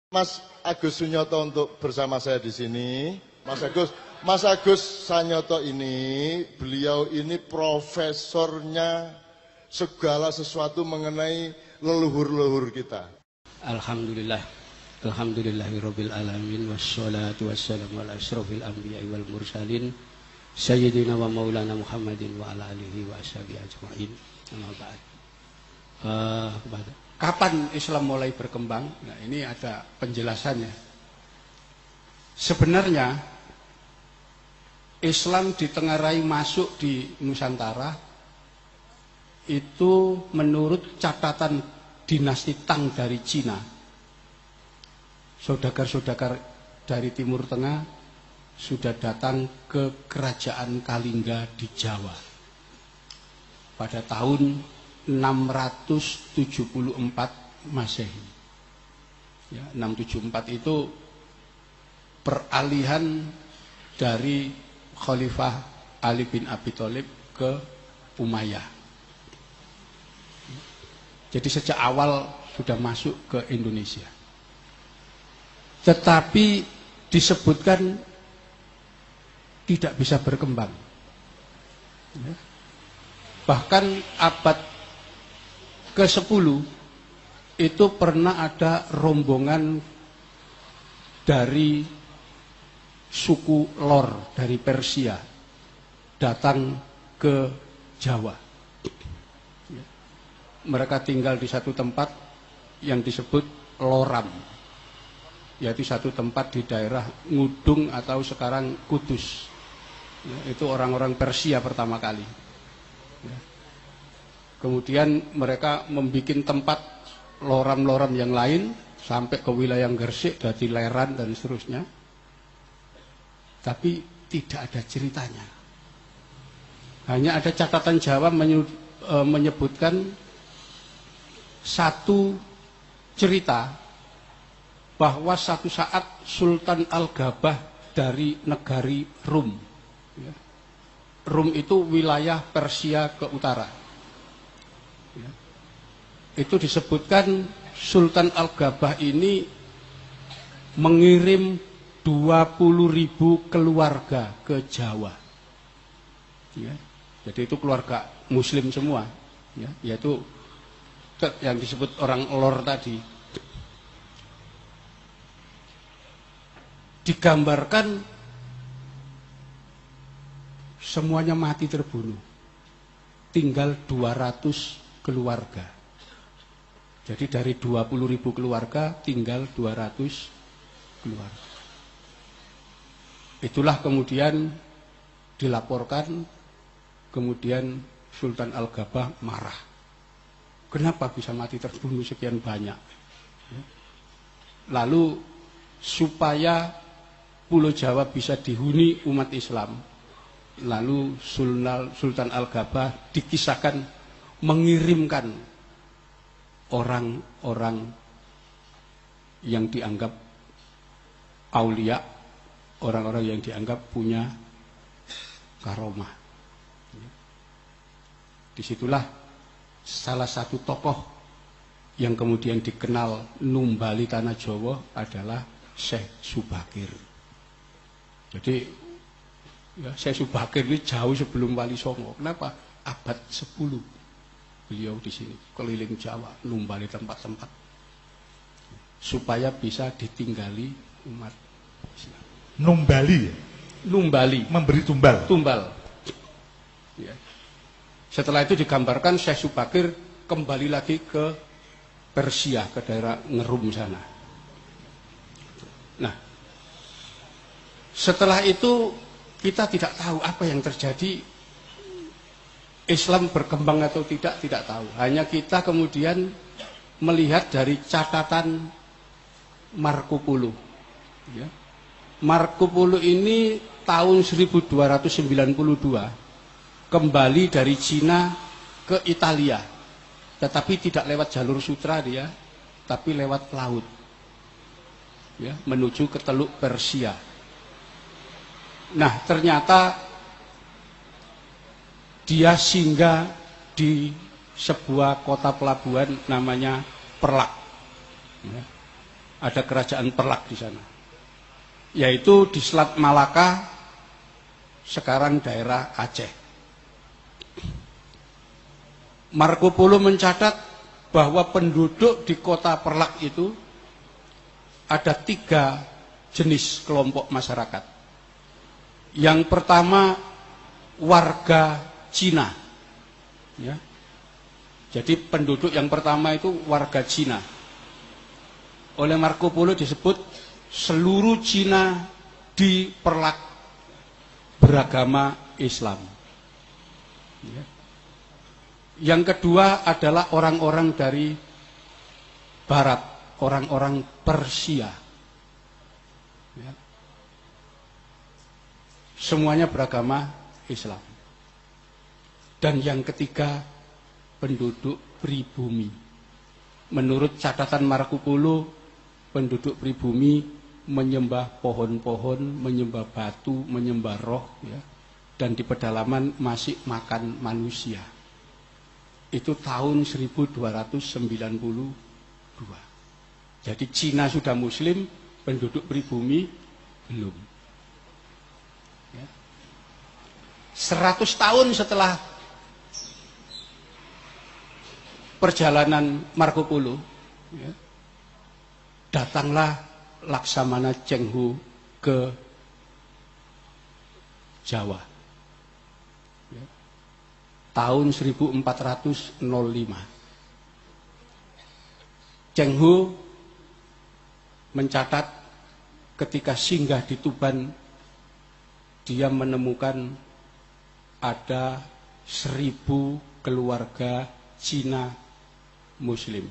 Mas Agus Sunyoto untuk bersama saya di sini. Mas Agus Sanyoto ini, beliau ini profesornya segala sesuatu mengenai leluhur-leluhur kita. Alhamdulillah, alhamdulillahirabbil alamin, wassalatu wassalamu ala asyrofil anbiya'i wal mursalin sayyidina wa maulana Muhammadin wa ala alihi wa ashabihi ajma'in. Amma ba'd. Kapan Islam mulai berkembang? Nah, ini ada penjelasannya. Sebenarnya Islam ditengarai masuk di Nusantara itu menurut catatan dinasti Tang dari Cina. Saudagar-saudagar dari Timur Tengah sudah datang ke kerajaan Kalingga di Jawa pada tahun 674 Masehi. Ya, 674 itu peralihan dari Khalifah Ali bin Abi Thalib ke Umayyah. Jadi sejak awal sudah masuk ke Indonesia. Tetapi disebutkan tidak bisa berkembang. Ya. Bahkan abad ke-10 itu pernah ada rombongan dari suku Lor dari Persia datang ke Jawa. Mereka tinggal di satu tempat yang disebut Loram, yaitu satu tempat di daerah Ngudung atau sekarang Kudus. Itu orang-orang Persia pertama kali. Kemudian mereka membuat tempat loram-loram yang lain sampai ke wilayah Gresik, dari Leran dan seterusnya. Tapi tidak ada ceritanya. Hanya ada catatan Jawa menyebutkan satu cerita bahwa satu saat Sultan Al-Gabah dari negari Rum. Rum itu wilayah Persia ke utara. Itu disebutkan Sultan Al-Gabah ini mengirim 20.000 keluarga ke Jawa. Ya, jadi itu keluarga Muslim semua, ya, yaitu yang disebut orang Lor tadi. Digambarkan semuanya mati terbunuh, tinggal 200 keluarga. Jadi dari 20.000 keluarga tinggal 200 keluarga. Itulah kemudian dilaporkan, kemudian Sultan Al-Gabah marah. Kenapa bisa mati terbunuh sekian banyak? Lalu supaya Pulau Jawa bisa dihuni umat Islam, lalu Sultan Al-Gabah dikisahkan mengirimkan orang-orang yang dianggap aulia, orang-orang yang dianggap punya karomah. Disitulah salah satu tokoh yang kemudian dikenal Numbali Tanah Jawa adalah Syekh Subakir. Jadi ya, Syekh Subakir ini jauh sebelum Wali Songo. Kenapa? Abad 10 beliau di sini keliling Jawa, numbali tempat-tempat supaya bisa ditinggali umat Islam. Numbali, numbali, memberi tumbal. Tumbal. Ya. Setelah itu digambarkan Syekh Subakir kembali lagi ke Persia, ke daerah Ngerum sana. Nah, setelah itu kita tidak tahu apa yang terjadi. Islam berkembang atau tidak tahu. Hanya kita kemudian melihat dari catatan Marco Polo. Ya. Marco Polo ini tahun 1292 kembali dari Cina ke Italia. Tetapi tidak lewat jalur sutra dia, tapi lewat laut. Ya, menuju ke Teluk Persia. Nah, ternyata dia singgah di sebuah kota pelabuhan namanya Perlak. ada kerajaan Perlak di sana, yaitu di Selat Malaka, sekarang daerah Aceh. Marco Polo mencatat bahwa penduduk di kota Perlak itu ada 3 jenis kelompok masyarakat. Yang pertama warga Cina, ya. Jadi penduduk yang pertama itu warga Cina. Oleh Marco Polo disebut seluruh Cina di Perlak beragama Islam. Ya. Yang kedua adalah orang-orang dari Barat, orang-orang Persia. Ya. Semuanya beragama Islam. Dan yang ketiga, penduduk pribumi. Menurut catatan Marco Polo, penduduk pribumi menyembah pohon-pohon, menyembah batu, menyembah roh, ya. Dan di pedalaman masih makan manusia. Itu tahun 1292. Jadi Cina sudah Muslim, penduduk pribumi belum. Ya. 100 tahun setelah perjalanan Marco Polo, ya, datanglah Laksamana Cheng Ho ke Jawa. Ya. Tahun 1405. Cheng Ho mencatat ketika singgah di Tuban, dia menemukan ada 1000 keluarga Cina Muslim.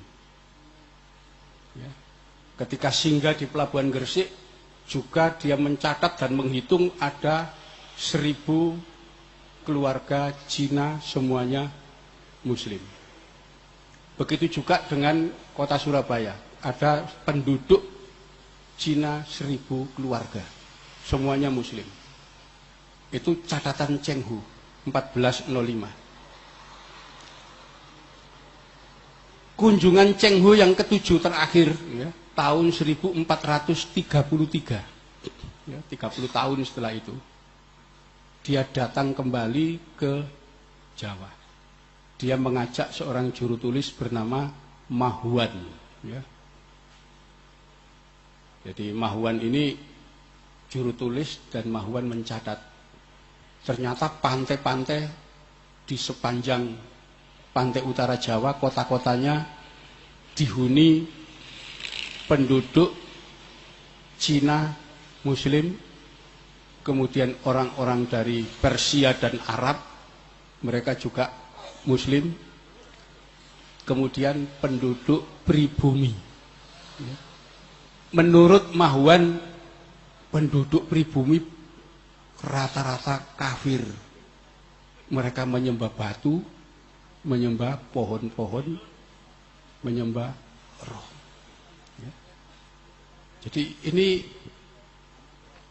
Ya. Ketika singgah di Pelabuhan Gresik, juga dia mencatat dan menghitung ada 1000 keluarga Cina, semuanya Muslim. Begitu juga dengan kota Surabaya, ada penduduk Cina 1000 keluarga, semuanya Muslim. Itu catatan Cheng Ho 1405. Kunjungan Cheng Ho yang ke-7 terakhir, ya, tahun 1433, ya, 30 tahun setelah itu, dia datang kembali ke Jawa. Dia mengajak seorang juru tulis bernama Mahuan. Ya. Jadi Mahuan ini juru tulis, dan Mahuan mencatat ternyata pantai-pantai di sepanjang pantai utara Jawa, kota-kotanya dihuni penduduk Cina Muslim, kemudian orang-orang dari Persia dan Arab, mereka juga Muslim, kemudian penduduk pribumi. Menurut Mahuan, penduduk pribumi rata-rata kafir. Mereka menyembah batu, menyembah pohon-pohon, menyembah roh. Ya. Jadi ini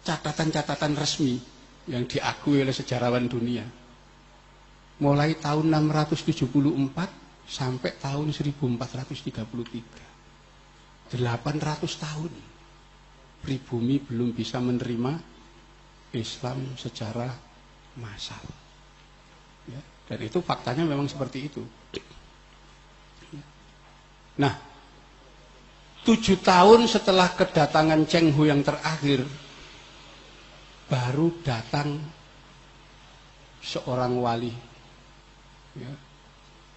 catatan-catatan resmi yang diakui oleh sejarawan dunia. Mulai tahun 674 sampai tahun 1433. 800 tahun pribumi belum bisa menerima Islam secara massal. Ya, dan itu faktanya memang seperti itu. Nah, 7 tahun setelah kedatangan Cheng Ho yang terakhir, baru datang seorang wali, ya,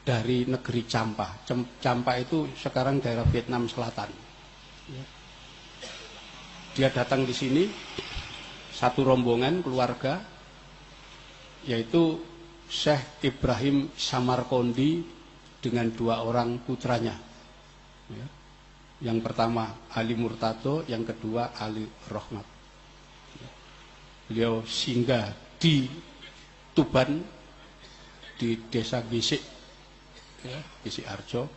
dari negeri Champa. Champa itu sekarang daerah Vietnam Selatan. Ya. Dia datang di sini, satu rombongan keluarga, yaitu Syekh Ibrahim Samarkondi dengan 2 orang putranya. Ya. Yang pertama Ali Murtado, yang kedua Ali Rohmat. Ya. Beliau singgah di Tuban, di desa Gisik, ya, Gisik Arjo,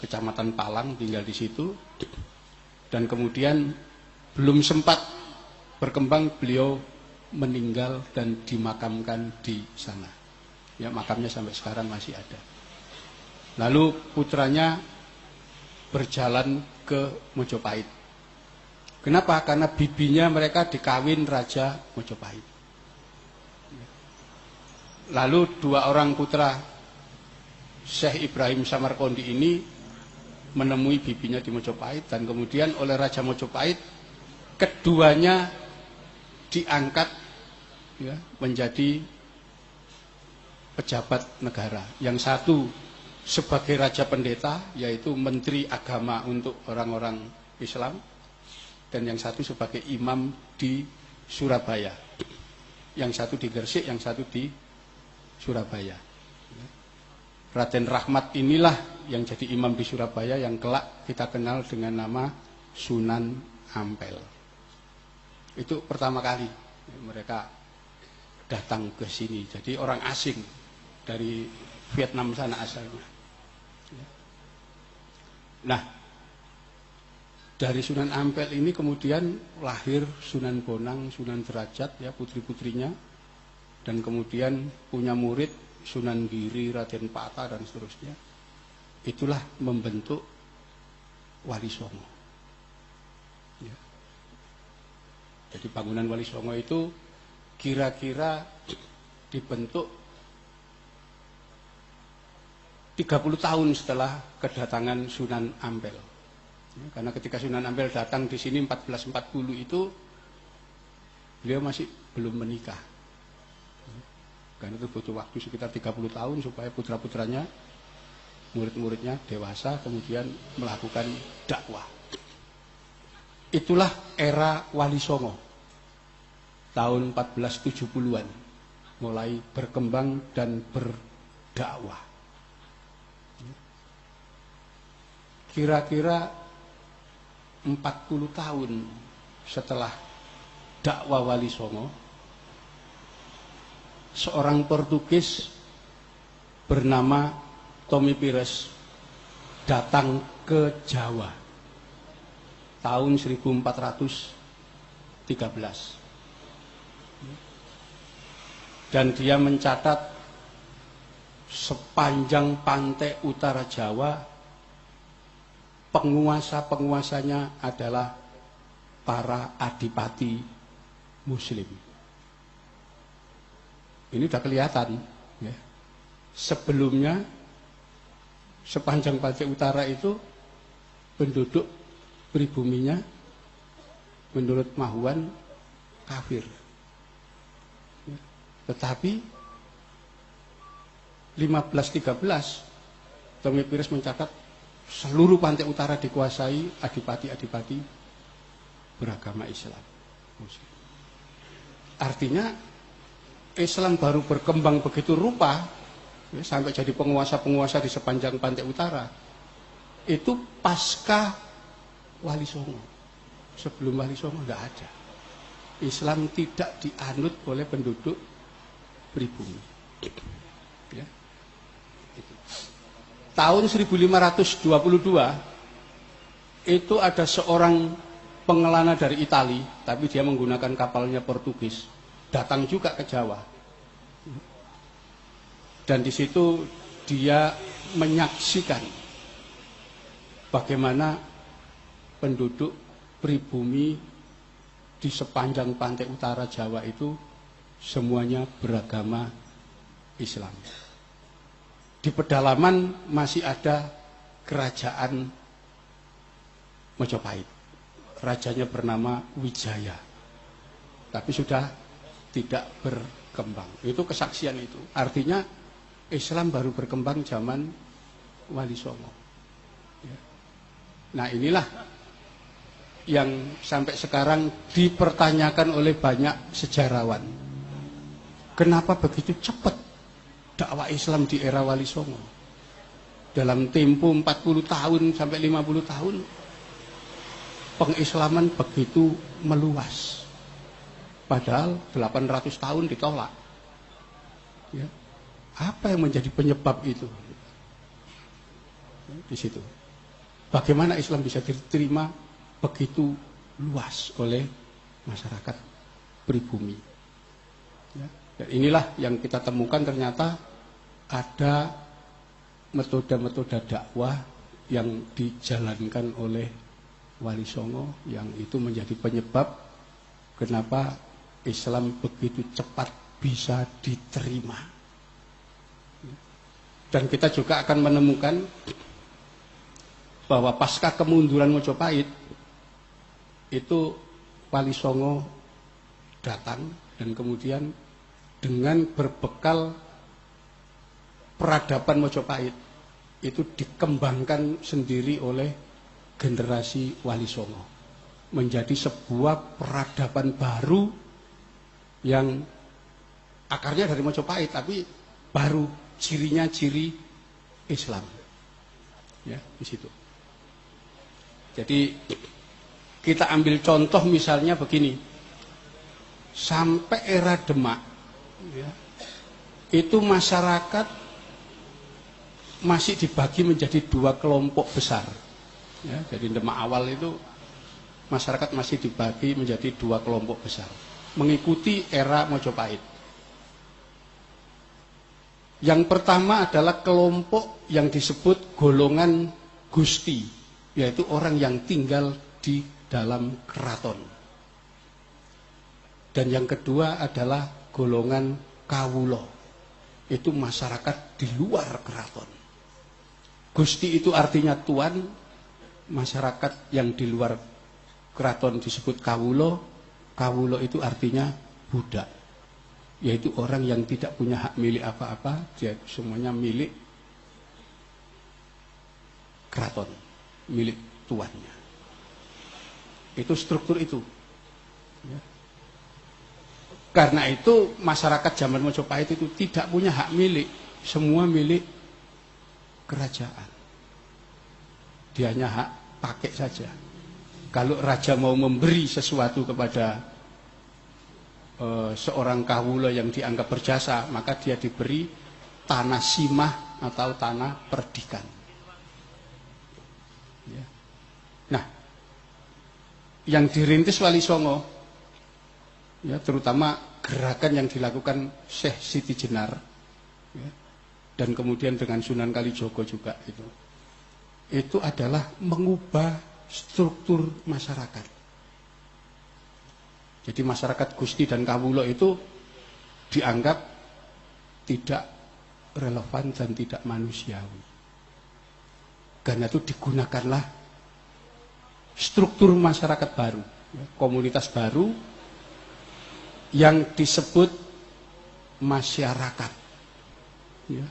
Kecamatan Palang, tinggal di situ. Dan kemudian belum sempat berkembang, beliau meninggal dan dimakamkan di sana. Ya, makamnya sampai sekarang masih ada. Lalu putranya berjalan ke Mojopahit. Kenapa? Karena bibinya mereka dikawin Raja Mojopahit. Lalu dua orang putra Syekh Ibrahim Samarkondi ini menemui bibinya di Mojopahit, dan kemudian oleh Raja Mojopahit keduanya diangkat ya, menjadi pejabat negara. Yang satu sebagai Raja Pendeta, yaitu Menteri Agama untuk orang-orang Islam, dan yang satu sebagai imam di Surabaya. Yang satu di Gresik, yang satu di Surabaya. Raden Rahmat inilah yang jadi imam di Surabaya, yang kelak kita kenal dengan nama Sunan Ampel. Itu pertama kali mereka datang ke sini. Jadi orang asing dari Vietnam sana asalnya. Nah, dari Sunan Ampel ini kemudian lahir Sunan Bonang, Sunan Derajat, ya, putri-putrinya, dan kemudian punya murid Sunan Giri, Raden Pata, dan seterusnya. Itulah membentuk Wali Songo. Ya. Jadi bangunan Wali Songo itu kira-kira dibentuk 30 tahun setelah kedatangan Sunan Ampel. Ya, karena ketika Sunan Ampel datang di sini 1440 itu beliau masih belum menikah. Karena itu butuh waktu sekitar 30 tahun supaya putra-putranya, murid-muridnya dewasa, kemudian melakukan dakwah. Itulah era Wali Songo. Tahun 1470-an mulai berkembang dan berdakwah. Kira-kira 40 tahun setelah dakwah Wali Songo, seorang Portugis bernama Tommy Pires datang ke Jawa tahun 1413, dan dia mencatat sepanjang pantai utara Jawa penguasa-penguasanya adalah para adipati Muslim. Ini sudah kelihatan ya. Sebelumnya sepanjang pantai utara itu penduduk pribuminya menurut Mahuan kafir. Ya. Tetapi 1513 Tommy Pires mencatat seluruh pantai utara dikuasai adipati-adipati beragama Islam. Muslim. Artinya Islam baru berkembang begitu rupa ya, sampai jadi penguasa-penguasa di sepanjang pantai utara. Itu pasca Wali Songo. Sebelum Wali Songo tidak ada. Islam tidak dianut oleh penduduk pribumi. Ya. Tahun 1522 itu ada seorang pengelana dari Itali, tapi dia menggunakan kapalnya Portugis, datang juga ke Jawa. Dan di situ dia menyaksikan bagaimana penduduk pribumi di sepanjang pantai utara Jawa itu semuanya beragama Islam. Di pedalaman masih ada kerajaan Mojopahit. Rajanya bernama Wijaya. Tapi sudah tidak berkembang. Itu kesaksian itu. Artinya Islam baru berkembang zaman Wali Songo. Ya. Nah inilah yang sampai sekarang dipertanyakan oleh banyak sejarawan. Kenapa begitu cepat dakwah Islam di era Wali Songo? Dalam tempo 40 tahun sampai 50 tahun pengislaman begitu meluas. Padahal 800 tahun ditolak. Ya. Apa yang menjadi penyebab itu? Di situ. Bagaimana Islam bisa diterima begitu luas oleh masyarakat pribumi? Ya. Dan inilah yang kita temukan, ternyata ada metode-metode dakwah yang dijalankan oleh Wali Songo yang itu menjadi penyebab kenapa Islam begitu cepat bisa diterima. Dan kita juga akan menemukan bahwa pasca kemunduran Mojopahit itu Wali Songo datang dan kemudian dengan berbekal peradaban Mojopahit itu dikembangkan sendiri oleh generasi Wali Songo menjadi sebuah peradaban baru yang akarnya dari Mojopahit tapi baru, cirinya ciri Islam ya di situ. Jadi kita ambil contoh misalnya begini, sampai era Demak ya, itu masyarakat masih dibagi menjadi dua kelompok besar ya, jadi Demak awal itu masyarakat masih dibagi menjadi dua kelompok besar mengikuti era Mojopahit. Yang pertama adalah kelompok yang disebut golongan Gusti, yaitu orang yang tinggal di dalam keraton. Dan yang kedua adalah golongan Kawulo, itu masyarakat di luar keraton. Gusti itu artinya tuan, masyarakat yang di luar keraton disebut Kawulo. Kawulo itu artinya budak, yaitu orang yang tidak punya hak milik apa-apa, dia semuanya milik keraton, milik tuannya. Itu struktur itu ya. Karena itu masyarakat zaman Mojopahit itu tidak punya hak milik, semua milik kerajaan. Dia hanya hak pakai saja. Kalau raja mau memberi sesuatu kepada seorang kawula yang dianggap berjasa, maka dia diberi tanah simah atau tanah perdikan ya. Nah, yang dirintis Wali Songo ya, terutama gerakan yang dilakukan Syekh Siti Jenar ya, dan kemudian dengan Sunan Kalijogo juga itu adalah mengubah struktur masyarakat. Jadi masyarakat Gusti dan Kawulo itu dianggap tidak relevan dan tidak manusiawi. Karena itu digunakanlah struktur masyarakat baru, komunitas baru yang disebut masyarakat. Ya.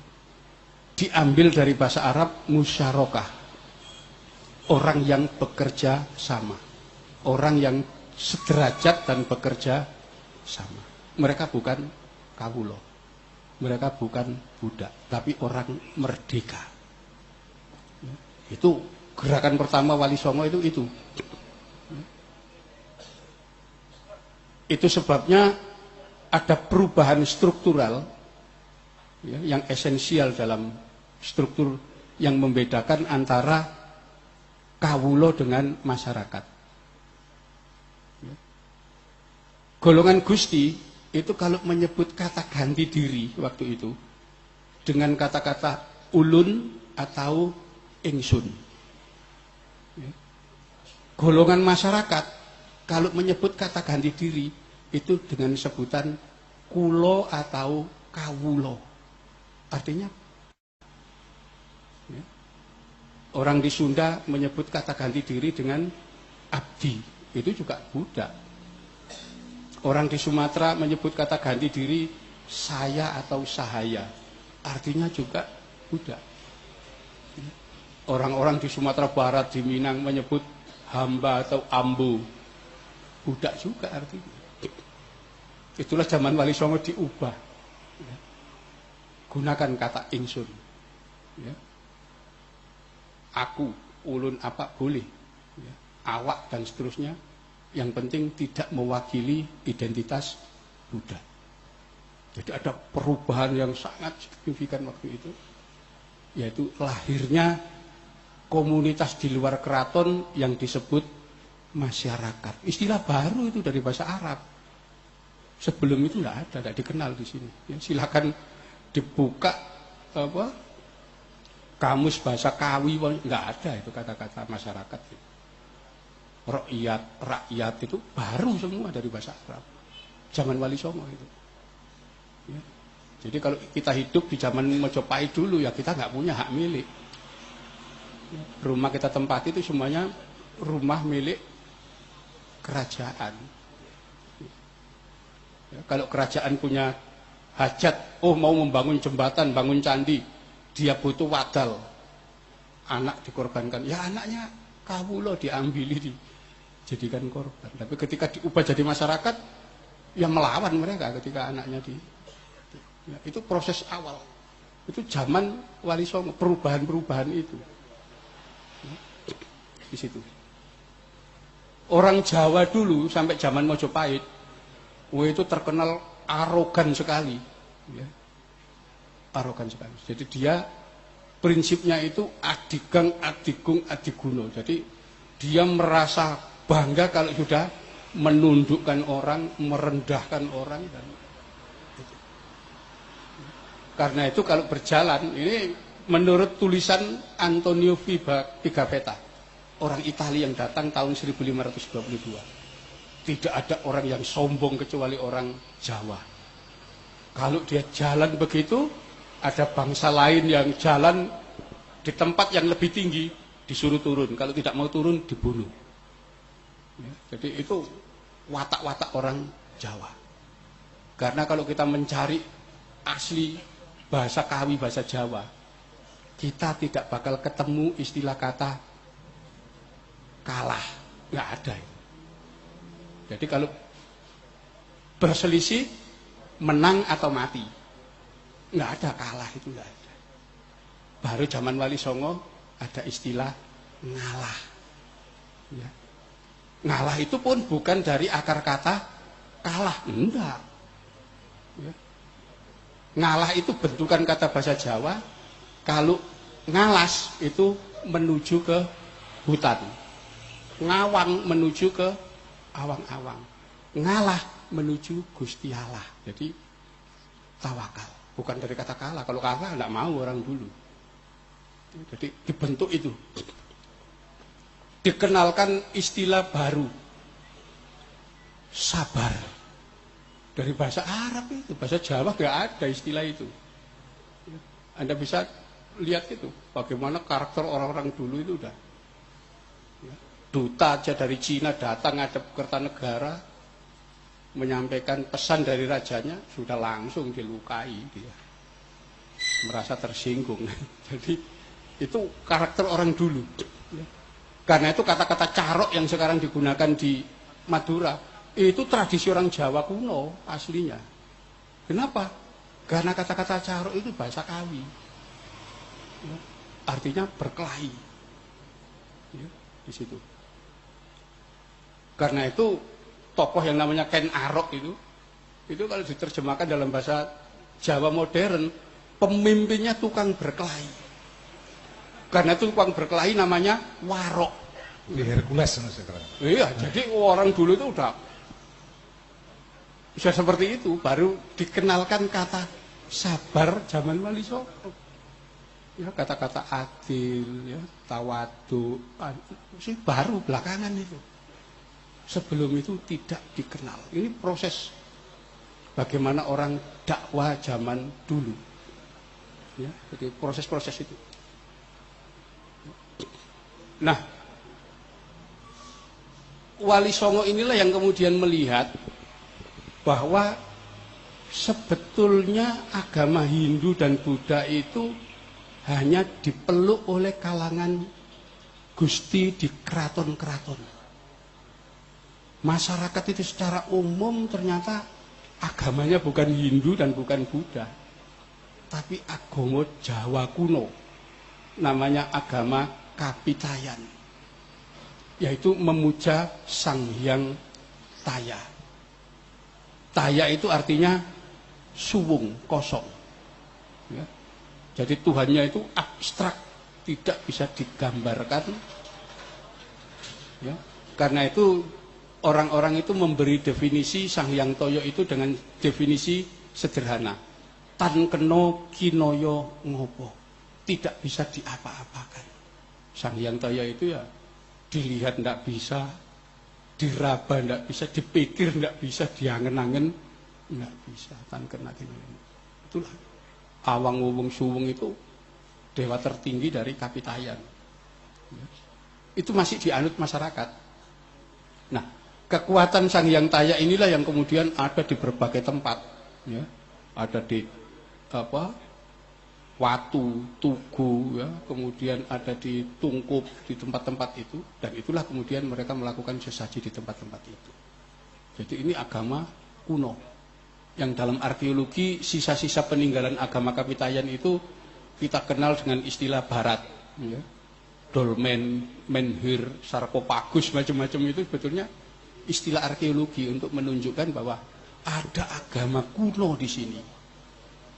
Diambil dari bahasa Arab musyarakah, orang yang bekerja sama, orang yang sederajat dan bekerja sama. Mereka bukan kawulo, mereka bukan budak, tapi orang merdeka. Itu gerakan pertama Wali Songo itu. Itu sebabnya ada perubahan struktural ya, yang esensial dalam struktur yang membedakan antara kawulo dengan masyarakat. Golongan Gusti itu kalau menyebut kata ganti diri waktu itu dengan kata-kata ulun atau ingsun. Golongan masyarakat kalau menyebut kata ganti diri itu dengan sebutan kulo atau kawulo. Artinya orang di Sunda menyebut kata ganti diri dengan abdi, itu juga budak. Orang di Sumatera menyebut kata ganti diri saya atau sahaya, artinya juga budak. Orang-orang di Sumatera Barat, di Minang menyebut hamba atau ambu, budak juga artinya. Itulah zaman Wali Songo diubah. Gunakan kata ingsun. Ya. Aku, ulun apa boleh. Ya. Awak dan seterusnya. Yang penting tidak mewakili identitas Buddha. Jadi ada perubahan yang sangat signifikan waktu itu. Yaitu lahirnya komunitas di luar keraton yang disebut masyarakat. Istilah baru itu dari bahasa Arab. Sebelum itu tidak dikenal di sini. Ya, silakan dibuka kamus bahasa Kawi, nggak ada itu kata-kata masyarakat. rakyat itu baru semua dari bahasa Arab. Zaman Wali Songo itu. Ya. Jadi kalau kita hidup di zaman Mojopahit dulu ya kita nggak punya hak milik. Ya. Rumah kita tempati itu semuanya rumah milik kerajaan. Ya. Kalau kerajaan punya hajat, mau membangun jembatan, bangun candi, dia butuh wadal, anak dikorbankan. Ya anaknya kawula diambili, dijadikan korban. Tapi ketika diubah jadi masyarakat, ya melawan mereka ketika anaknya ya, itu proses awal. Itu zaman Wali Songo, perubahan-perubahan itu. Ya, di situ. Orang Jawa dulu sampai zaman Mojopahit, itu terkenal arogan sekali. Ya. Arogan sekali. Jadi dia prinsipnya itu adigang, adigung, adiguno. Jadi dia merasa bangga kalau sudah menundukkan orang, merendahkan orang. Dan itu. Karena itu kalau berjalan, ini menurut tulisan Antonio Pigafetta, orang Italia yang datang tahun 1522. Tidak ada orang yang sombong kecuali orang Jawa. Kalau dia jalan begitu, ada bangsa lain yang jalan di tempat yang lebih tinggi, disuruh turun. Kalau tidak mau turun, dibunuh. Ya, jadi itu watak-watak orang Jawa. Karena kalau kita mencari asli bahasa Kawi, bahasa Jawa, kita tidak bakal ketemu istilah kata kalah. Nggak ada. Jadi kalau berselisih, menang atau mati. Nggak ada kalah, itu nggak ada. Baru zaman Wali Songo ada istilah ngalah. Ya. Ngalah itu pun bukan dari akar kata kalah, enggak. Ya. Ngalah itu bentukan kata bahasa Jawa. Kalau ngalas itu menuju ke hutan, ngawang menuju ke awang-awang, ngalah menuju Gusti Allah. Jadi tawakal, bukan dari kata kalah. Kalau kalah enggak mau orang dulu. Jadi dibentuk itu. Dikenalkan istilah baru, sabar. Dari bahasa Arab itu, bahasa Jawa nggak ada istilah itu. Anda bisa lihat itu, bagaimana karakter orang-orang dulu itu udah. Duta aja dari Cina datang ngadep Kertanegara, menyampaikan pesan dari rajanya, sudah langsung dilukai dia. Merasa tersinggung. Jadi itu karakter orang dulu. Karena itu kata-kata carok yang sekarang digunakan di Madura, itu tradisi orang Jawa kuno aslinya. Kenapa? Karena kata-kata carok itu bahasa Kawi. Artinya berkelahi. Ya, di situ. Karena itu tokoh yang namanya Ken Arok itu kalau diterjemahkan dalam bahasa Jawa modern, pemimpinnya tukang berkelahi. Karena itu tukang berkelahi namanya warok. Di Hercules sekarang. Iya, jadi orang dulu itu udah seperti itu, baru dikenalkan kata sabar zaman Wali Songo. Ya, kata-kata adil, ya, tawadu, sih baru belakangan itu. Sebelum itu tidak dikenal. Ini proses bagaimana orang dakwah zaman dulu. Ya, jadi proses-proses itu. Nah, Wali Songo inilah yang kemudian melihat bahwa sebetulnya agama Hindu dan Buddha itu hanya dipeluk oleh kalangan gusti di keraton-keraton. Masyarakat itu secara umum ternyata agamanya bukan Hindu dan bukan Buddha, tapi agama Jawa kuno, namanya agama Kapitayan, yaitu memuja Sang Hyang Taya. Taya itu artinya suwung, kosong. Ya. Jadi Tuhannya itu abstrak, tidak bisa digambarkan. Ya. Karena itu orang-orang itu memberi definisi Sang Hyang Toyo itu dengan definisi sederhana. Tan keno kinoyo ngopo, tidak bisa diapa-apakan. Sang Hyang Toyo itu ya dilihat tidak bisa, diraba ndak bisa, dipikir ndak bisa, diangen-angen ndak bisa. Tan kena itulah awang wung suwung itu dewa tertinggi dari Kapitayan. Itu masih dianut masyarakat. Nah, kekuatan Sang Hyang Taya inilah yang kemudian ada di berbagai tempat, ya. Ada di Watu, Tugu, ya, kemudian ada di Tungkup, di tempat-tempat itu, dan itulah kemudian mereka melakukan sesaji di tempat-tempat itu. Jadi ini agama kuno, yang dalam arkeologi sisa-sisa peninggalan agama Kapitayan itu kita kenal dengan istilah Barat, ya. Dolmen, menhir, sarkopagus, macam-macam itu sebetulnya istilah arkeologi untuk menunjukkan bahwa ada agama kuno di sini.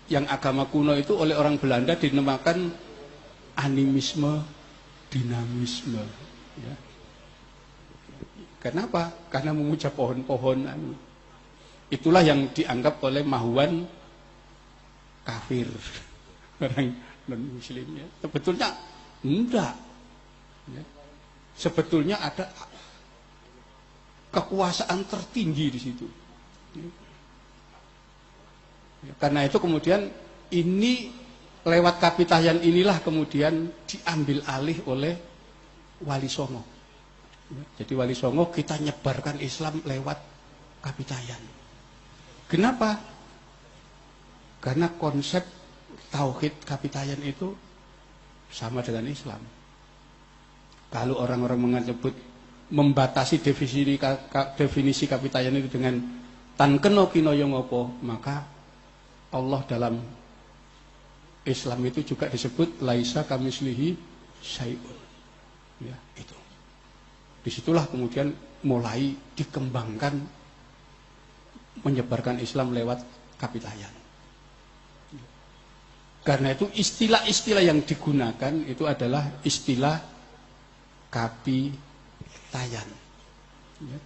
Yang agama kuno itu oleh orang Belanda dinamakan animisme, dinamisme. Ya. Kenapa? Karena memuja pohon-pohonan. Itulah yang dianggap oleh Mahuan kafir, orang non-muslim. Ya. Sebetulnya enggak. Ya. Sebetulnya ada kekuasaan tertinggi di situ. Ya. Karena itu kemudian ini lewat Kapitayan inilah kemudian diambil alih oleh Wali Songo. Jadi Wali Songo kita nyebarkan Islam lewat Kapitayan. Kenapa? Karena konsep tauhid Kapitayan itu sama dengan Islam. Kalau orang-orang menyebut membatasi definisi Kapitayan itu dengan tan keno kino yo ngopo, maka Allah dalam Islam itu juga disebut laisa kamislihi syai'un. Ya, itu. Disitulah kemudian mulai dikembangkan menyebarkan Islam lewat Kapitayan. Karena itu istilah-istilah yang digunakan itu adalah istilah Kapitayan. Ya.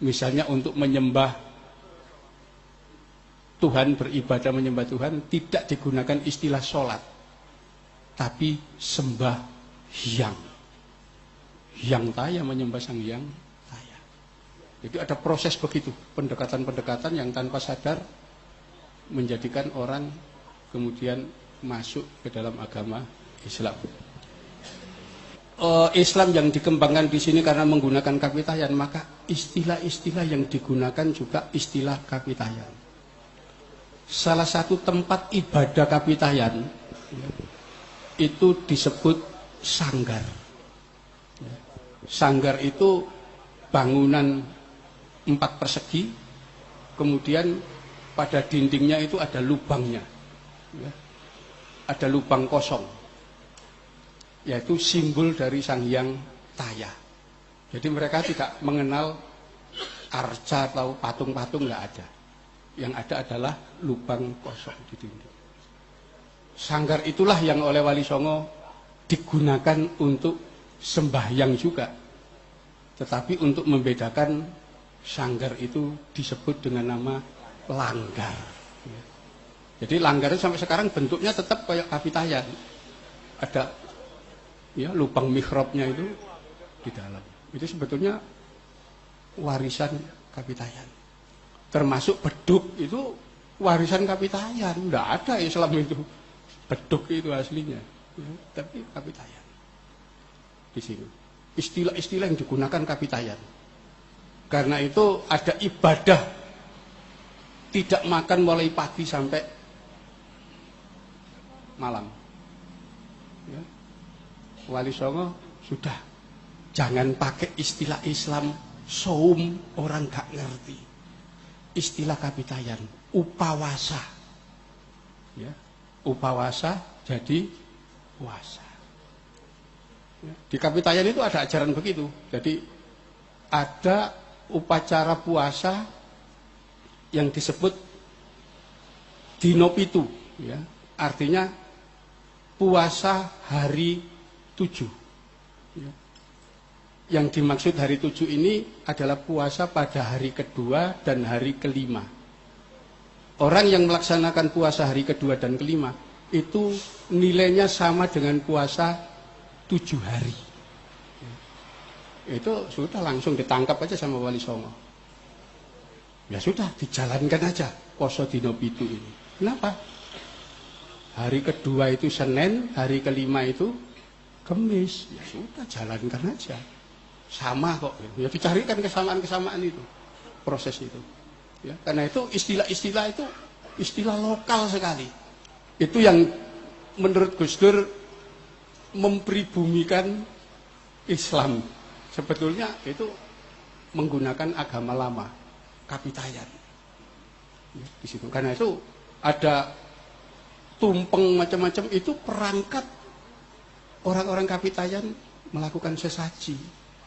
Misalnya untuk menyembah Tuhan, beribadah menyembah Tuhan tidak digunakan istilah sholat, tapi sembah hyang. Hyang Taya menyembah Sang Hyang Taya. Jadi ada proses begitu, pendekatan-pendekatan yang tanpa sadar menjadikan orang kemudian masuk ke dalam agama Islam. Islam yang dikembangkan di sini karena menggunakan Kapitayan, maka istilah-istilah yang digunakan juga istilah Kapitayan. Salah satu tempat ibadah Kapitayan itu disebut sanggar. Sanggar itu bangunan 4 persegi, kemudian pada dindingnya itu ada lubangnya, ada lubang kosong, yaitu simbol dari Sang Hyang Taya. Jadi mereka tidak mengenal arca atau patung-patung, nggak ada. Yang ada adalah lubang kosong di dinding. Sanggar itulah yang oleh Wali Songo digunakan untuk sembahyang juga. Tetapi untuk membedakan sanggar itu disebut dengan nama langgar. Jadi langgar itu sampai sekarang bentuknya tetap kayak Kapitayan. Ada ya lubang mihrabnya itu di dalam. Itu sebetulnya warisan Kapitayan. Termasuk beduk itu warisan Kapitayan. Tidak ada Islam itu beduk itu aslinya, ya, tapi Kapitayan di sini. Istilah-istilah yang digunakan Kapitayan. Karena itu ada ibadah tidak makan mulai pagi sampai malam. Ya. Wali Songo sudah jangan pakai istilah Islam saum, orang gak ngerti. Istilah Kapitayan, upawasa. Ya, upawasa jadi puasa. Ya, di Kapitayan itu ada ajaran begitu. Jadi ada upacara puasa yang disebut dinopitu, ya, artinya puasa hari 7. Ya. Yang dimaksud hari 7 ini adalah puasa pada hari kedua dan hari kelima. Orang yang melaksanakan puasa hari kedua dan kelima itu nilainya sama dengan puasa 7 hari. itu sudah langsung ditangkap aja sama Wali Songo. Ya sudah, dijalankan aja poso dino pitu ini. Kenapa? Hari kedua itu Senin, hari kelima itu Kemis. Ya sudah, jalankan aja. Sama kok. Ya dicarikan kesamaan-kesamaan itu. Proses itu. Ya, karena itu istilah-istilah itu istilah lokal sekali. Itu yang menurut Gus Dur mempribumikan Islam. Sebetulnya itu menggunakan agama lama, Kapitayan. Ya, di situ. Karena itu ada tumpeng macam-macam, itu perangkat orang-orang Kapitayan melakukan sesaji.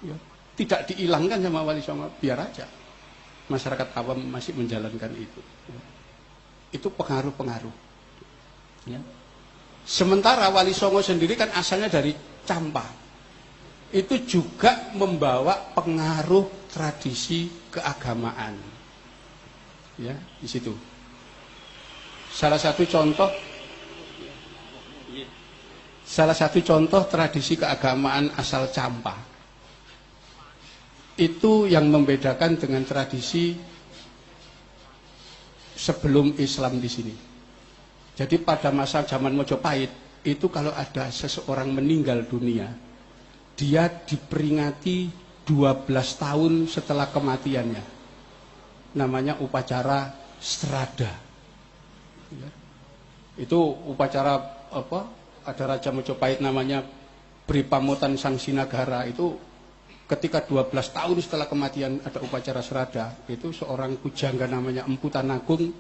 Ya. Tidak dihilangkan sama Wali Songo, biar aja masyarakat awam masih menjalankan itu. Ya. Itu pengaruh-pengaruh. Ya. Sementara Wali Songo sendiri kan asalnya dari Campa. Itu juga membawa pengaruh tradisi keagamaan. Ya, di situ. Salah satu contoh tradisi keagamaan asal Campa. Itu yang membedakan dengan tradisi sebelum Islam di sini. Jadi pada masa zaman Mojopahit itu kalau ada seseorang meninggal dunia, dia diperingati 12 tahun setelah kematiannya. Namanya upacara Strada. Ya. Itu upacara apa? Ada Raja Mojopahit namanya Bripamotan Sang Sinagara, itu ketika 12 tahun setelah kematian ada upacara Strada, itu seorang pujangga namanya Empu Tanagung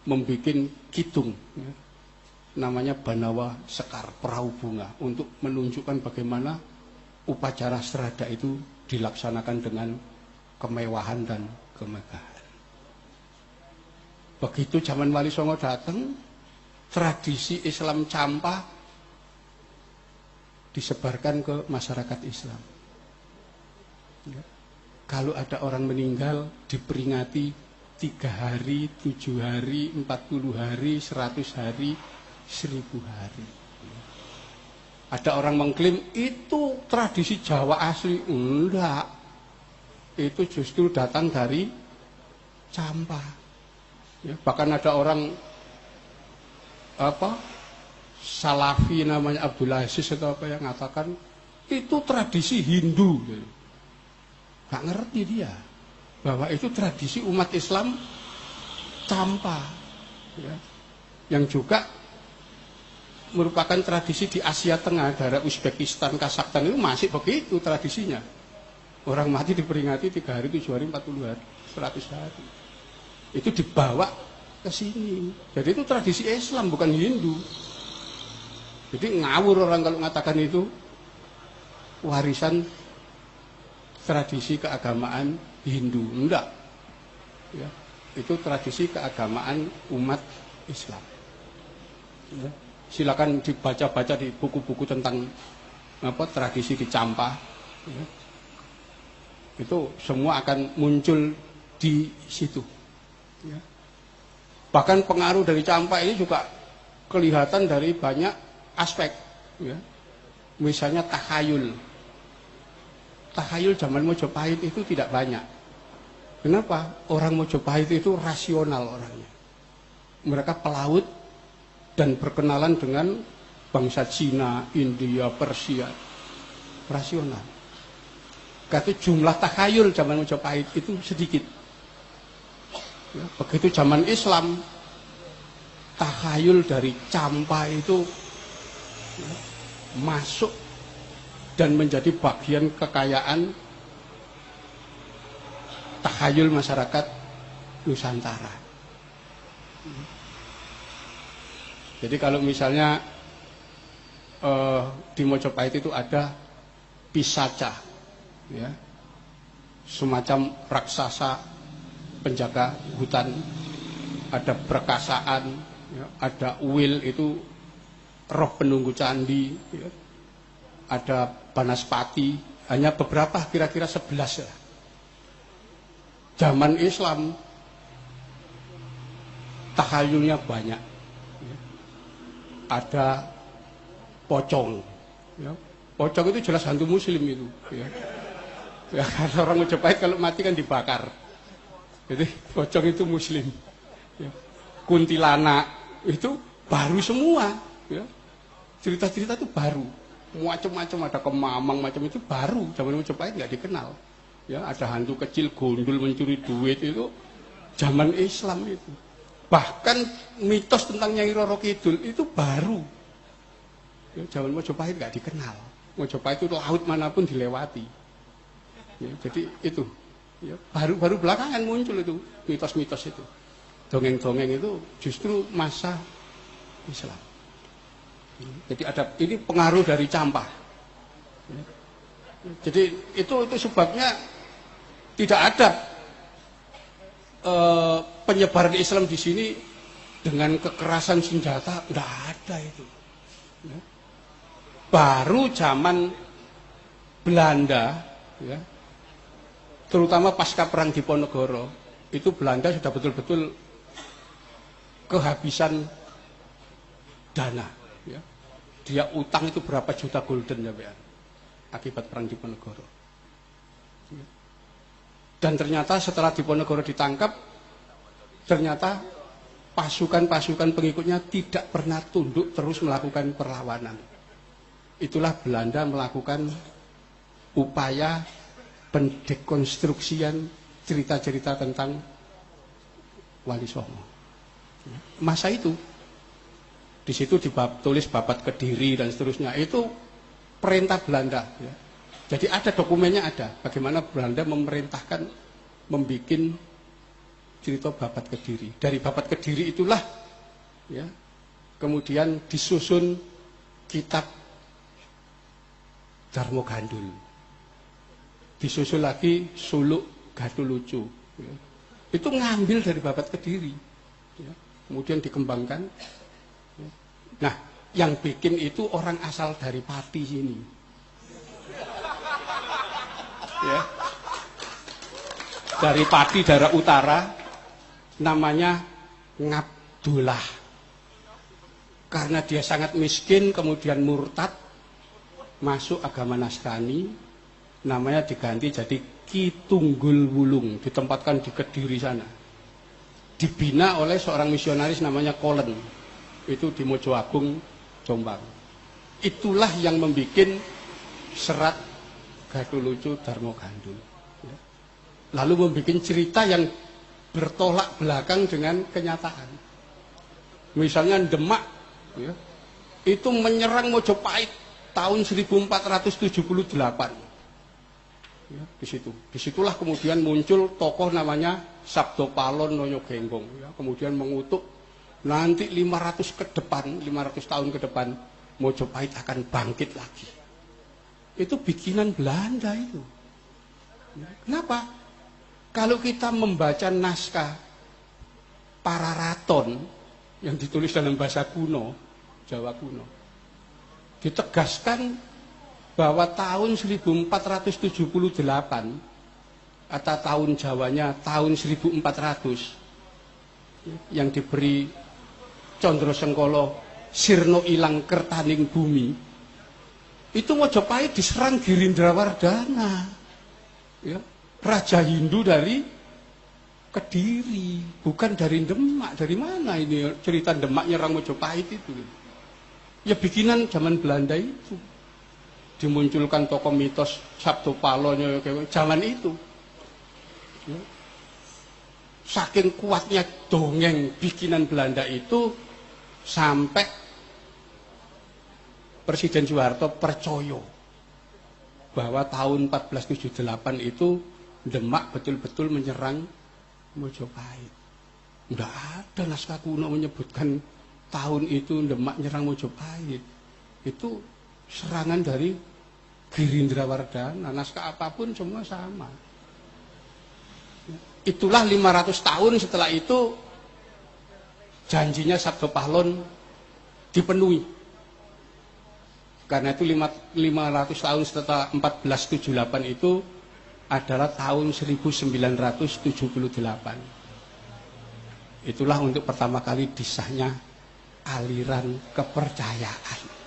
membuat kitung, ya, namanya Banawa Sekar Perahu Bunga, untuk menunjukkan bagaimana upacara Strada itu dilaksanakan dengan kemewahan dan kemegahan. Begitu zaman Wali Songo datang, tradisi Islam Campa disebarkan ke masyarakat Islam. Ya. Kalau ada orang meninggal diperingati 3 hari, 7 hari, 40 hari, 100 hari, 1000 hari. Ya. Ada orang mengklaim itu tradisi Jawa asli. Enggak. Itu justru datang dari Campa. Ya, bahkan ada orang Salafi namanya Abdul Aziz atau apa yang mengatakan itu tradisi Hindu. Gak ngerti dia bahwa itu tradisi umat Islam Campa, ya, yang juga merupakan tradisi di Asia Tengah, daerah Uzbekistan, Kazakhstan itu masih begitu tradisinya. Orang mati diperingati 3 hari, 7 hari, 40 hari, 100 hari. Itu dibawa ke sini. Jadi itu tradisi Islam, bukan Hindu. Jadi ngawur orang kalau mengatakan itu warisan tradisi keagamaan Hindu. Enggak. Ya, itu tradisi keagamaan umat Islam. Ya. Silakan dibaca-baca di buku-buku tentang tradisi di Campa. Ya. Itu semua akan muncul di situ. Ya. Bahkan pengaruh dari Campa ini juga kelihatan dari banyak aspek. Ya. Misalnya takhayul. Takhayul zaman Mojopahit itu tidak banyak. Kenapa? Orang Mojopahit itu rasional orangnya. Mereka pelaut dan berkenalan dengan bangsa Cina, India, Persia. Rasional. Kata jumlah takhayul zaman Mojopahit itu sedikit. Ya, begitu zaman Islam, takhayul dari Campa itu ya, masuk dan menjadi bagian kekayaan takhayul masyarakat Nusantara. Jadi kalau misalnya di Mojopahit itu ada pisaca, ya, semacam raksasa penjaga hutan, ada perkasaan, ya, ada uil itu roh penunggu candi, ya, ada Banaspati, hanya beberapa, kira-kira 11 ya. Zaman Islam takhayulnya banyak. Ya. Ada pocong. Ya. Pocong itu jelas hantu muslim itu. Ya. Ya, karena orang Majapahit kalau mati kan dibakar. Jadi pocong itu Muslim. Ya. Kuntilanak itu baru semua. Ya. Cerita-cerita itu baru. Macam-macam, ada kemamang macam itu baru. Zaman Majapahit nggak dikenal. Ya, ada hantu kecil gondol mencuri duit itu zaman Islam itu. Bahkan mitos tentang Nyai Roro Kidul itu baru. Ya, zaman Majapahit nggak dikenal. Majapahit itu laut manapun dilewati. Ya, jadi itu ya, baru belakangan muncul itu mitos-mitos itu, dongeng-dongeng itu justru masa Islam. Jadi ada ini pengaruh dari Campa. Ya. Jadi itu sebabnya tidak ada penyebaran Islam di sini dengan kekerasan senjata, tidak ada itu. Ya. Baru zaman Belanda, ya, terutama pasca perang Diponegoro, itu Belanda sudah betul-betul kehabisan dana. Ya. Dia utang itu berapa juta gulden ya, akibat perang Diponegoro. Ya. Dan ternyata setelah Diponegoro ditangkap, ternyata pasukan-pasukan pengikutnya tidak pernah tunduk terus melakukan perlawanan. Itulah Belanda melakukan upaya pendekonstruksian cerita-cerita tentang Wali Songo. Masa itu, di situ ditulis Babat Kediri dan seterusnya. Itu perintah Belanda. Ya. Jadi ada dokumennya ada. Bagaimana Belanda memerintahkan membuat cerita Babat Kediri. Dari Babat Kediri itulah, ya, kemudian disusun kitab Darmo Gandul. Disusul lagi Suluk Gatulucu. Ya. Itu ngambil dari Babat Kediri. Ya. Kemudian dikembangkan. Ya. Nah, yang bikin itu orang asal dari Pati sini. Ya. Dari Pati daerah utara, namanya Ngabdullah. Karena dia sangat miskin, kemudian murtad, masuk agama Nasrani. Namanya diganti jadi Ki Tunggul Wulung, ditempatkan di Kediri sana. Dibina oleh seorang misionaris namanya Kolen, itu di Mojoagung, Jombang. Itulah yang membuat serat Gatulucu Darmo Gandul. Lalu membuat cerita yang bertolak belakang dengan kenyataan. Misalnya Demak, ya, itu menyerang Mojopahit tahun 1478. Ya, disitulah kemudian muncul tokoh namanya Sabdo Palon Noyo Genggong. Ya, kemudian mengutuk nanti 500 tahun ke depan Mojopahit akan bangkit lagi. Itu bikinan Belanda itu. Ya, kenapa? Kalau kita membaca naskah Pararaton yang ditulis dalam bahasa kuno, Jawa kuno, ditegaskan bahwa tahun 1478 atau tahun Jawanya tahun 1400 yang diberi Condro Sengkolo sirno ilang kertaning bumi, itu Mojopahit diserang Girindrawardana, ya, Raja Hindu dari Kediri, bukan dari Demak. Dari mana ini cerita Demak nyerang Mojopahit itu? Ya bikinan zaman Belanda itu. Dimunculkan tokoh mitos Sabdo Palonyo zaman itu. Ya. Saking kuatnya dongeng bikinan Belanda itu sampai Presiden Soeharto percaya bahwa tahun 1478 itu Demak betul-betul menyerang Mojopahit. Tidak ada naskah kuno menyebutkan tahun itu Demak menyerang Mojopahit. Itu serangan dari Girindrawardana. Naskah apapun semua sama. Itulah 500 tahun setelah itu janjinya Sabdo Pahlon dipenuhi. Karena itu 500 tahun setelah 1478 itu adalah tahun 1978. Itulah untuk pertama kali disahnya aliran kepercayaan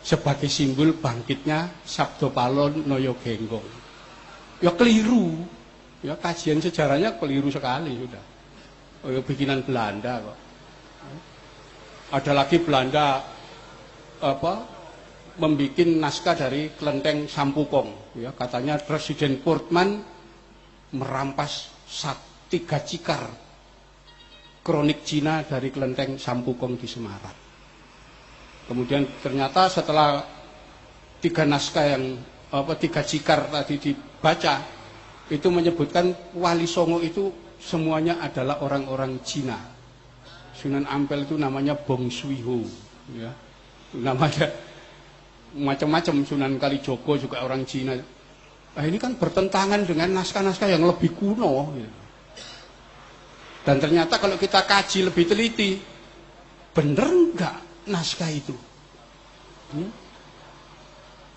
sebagai simbol bangkitnya Sabdo Palon Noyo Genggong. Ya keliru. Ya kajian sejarahnya keliru sekali sudah. Oh, ya bikinan Belanda kok. Ada lagi Belanda membuat naskah dari kelenteng Sampukong. Ya, katanya Presiden Portman merampas 3 cikar kronik Cina dari kelenteng Sampukong di Semarang. Kemudian ternyata setelah 3 naskah yang 3 cikar tadi dibaca, itu menyebutkan Wali Songo itu semuanya adalah orang-orang Cina. Sunan Ampel itu namanya Bong Swiho, ya. Namanya macam-macam, Sunan Kalijogo juga orang Cina. Nah, ini kan bertentangan dengan naskah-naskah yang lebih kuno. Ya. Dan ternyata kalau kita kaji lebih teliti, bener nggak naskah itu?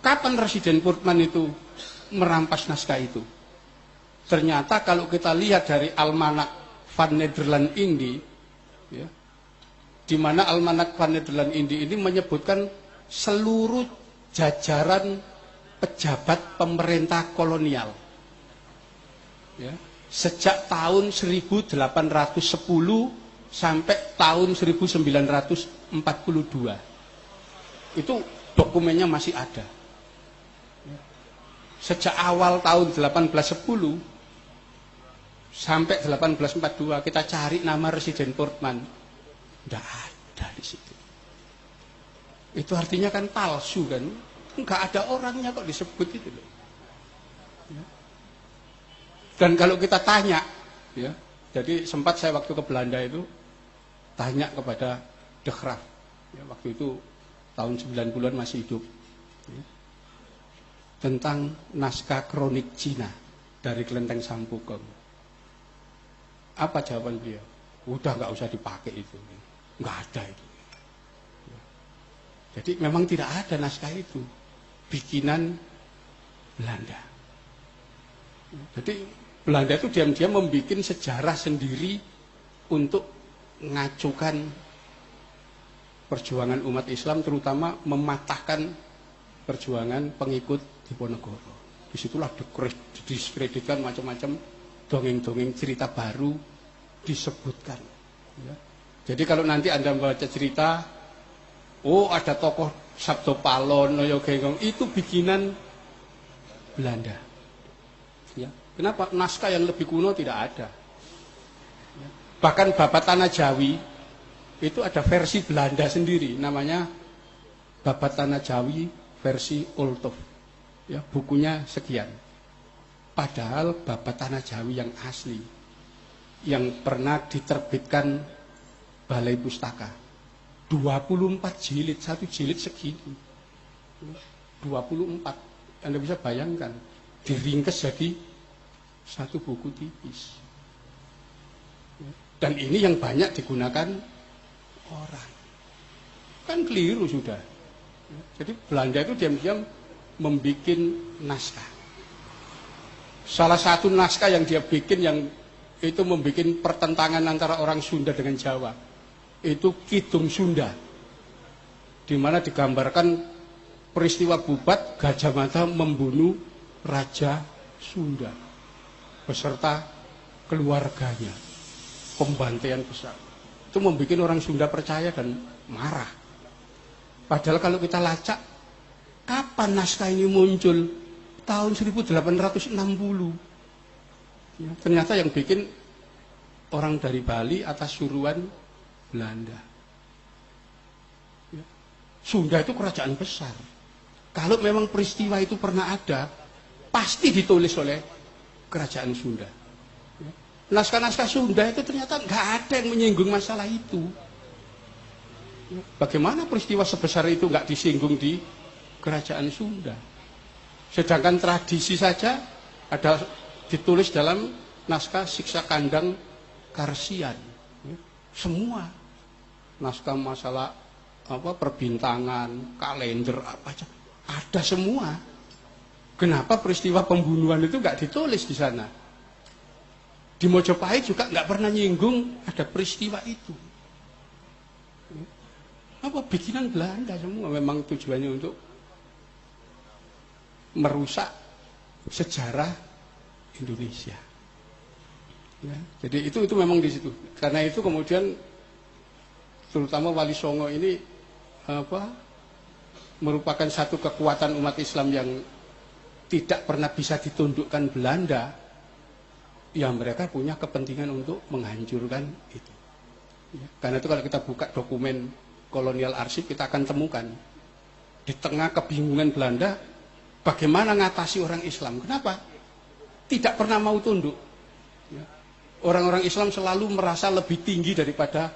Kapan Presiden Portman itu merampas naskah itu? Ternyata kalau kita lihat dari Almanak van Nederland Indi, ya, di mana Almanak van Nederland Indi ini menyebutkan seluruh jajaran pejabat pemerintah kolonial, ya, sejak tahun 1810 sampai tahun 1942. Itu dokumennya masih ada. Sejak awal tahun 1810 sampai 1842 kita cari nama Presiden Portman, tidak ada di situ. Itu artinya kan palsu kan, nggak ada orangnya kok disebut itu loh. Ya. Dan kalau kita tanya, ya, jadi sempat saya waktu ke Belanda itu tanya kepada De Graaf, ya, waktu itu tahun 90-an masih hidup, ya, tentang naskah kronik Cina dari kelenteng Sampukong. Apa jawaban beliau? Udah nggak usah dipakai itu, nggak ada itu. Jadi memang tidak ada naskah itu, bikinan Belanda. Jadi Belanda itu diam-diam membuat sejarah sendiri untuk mengacukan perjuangan umat Islam, terutama mematahkan perjuangan pengikut Diponegoro. Disitulah diskreditkan macam-macam dongeng-dongeng cerita baru disebutkan. Ya. Jadi kalau nanti Anda membaca cerita, oh ada tokoh Sabdo Palon, Noyo Genggong, itu bikinan Belanda. Ya. Kenapa? Naskah yang lebih kuno tidak ada. Ya. Bahkan Babat Tanah Jawi itu ada versi Belanda sendiri, namanya Babat Tanah Jawi versi Olthof. Ya, bukunya sekian. Padahal Babat Tanah Jawi yang asli, yang pernah diterbitkan Balai Pustaka, 24 jilid, 1 jilid segini, 24. Anda bisa bayangkan, diringkes jadi 1 buku tipis. Dan ini yang banyak digunakan orang. Kan keliru sudah. Jadi Belanda itu diam-diam membuat naskah. Salah satu naskah yang dia bikin yang itu membuat pertentangan antara orang Sunda dengan Jawa, itu Kidung Sunda, di mana digambarkan peristiwa Bubat Gajah Mada membunuh Raja Sunda beserta keluarganya, pembantaian besar. Itu membuat orang Sunda percaya dan marah. Padahal kalau kita lacak, kapan naskah ini muncul? Tahun 1860. Ya, ternyata yang bikin orang dari Bali atas suruhan Belanda. Ya. Sunda itu kerajaan besar. Kalau memang peristiwa itu pernah ada, pasti ditulis oleh kerajaan Sunda. Ya. Naskah-naskah Sunda itu ternyata nggak ada yang menyinggung masalah itu. Ya. Bagaimana peristiwa sebesar itu nggak disinggung di kerajaan Sunda? Sedangkan tradisi saja ada ditulis dalam naskah Siksa Kandang Karsian. Semua naskah masalah perbintangan, kalender apa aja ada semua. Kenapa peristiwa pembunuhan itu nggak ditulis di sana? Di Mojopahit juga nggak pernah nyinggung ada peristiwa itu. Apa bikinan Belanda semua, memang tujuannya untuk merusak sejarah Indonesia. Ya, jadi itu memang di situ. Karena itu kemudian terutama Wali Songo ini merupakan satu kekuatan umat Islam yang tidak pernah bisa ditundukkan Belanda. Ya mereka punya kepentingan untuk menghancurkan itu. Ya, karena itu kalau kita buka dokumen kolonial arsip kita akan temukan di tengah kebingungan Belanda bagaimana ngatasi orang Islam. Kenapa? Tidak pernah mau tunduk. Ya. Orang-orang Islam selalu merasa lebih tinggi daripada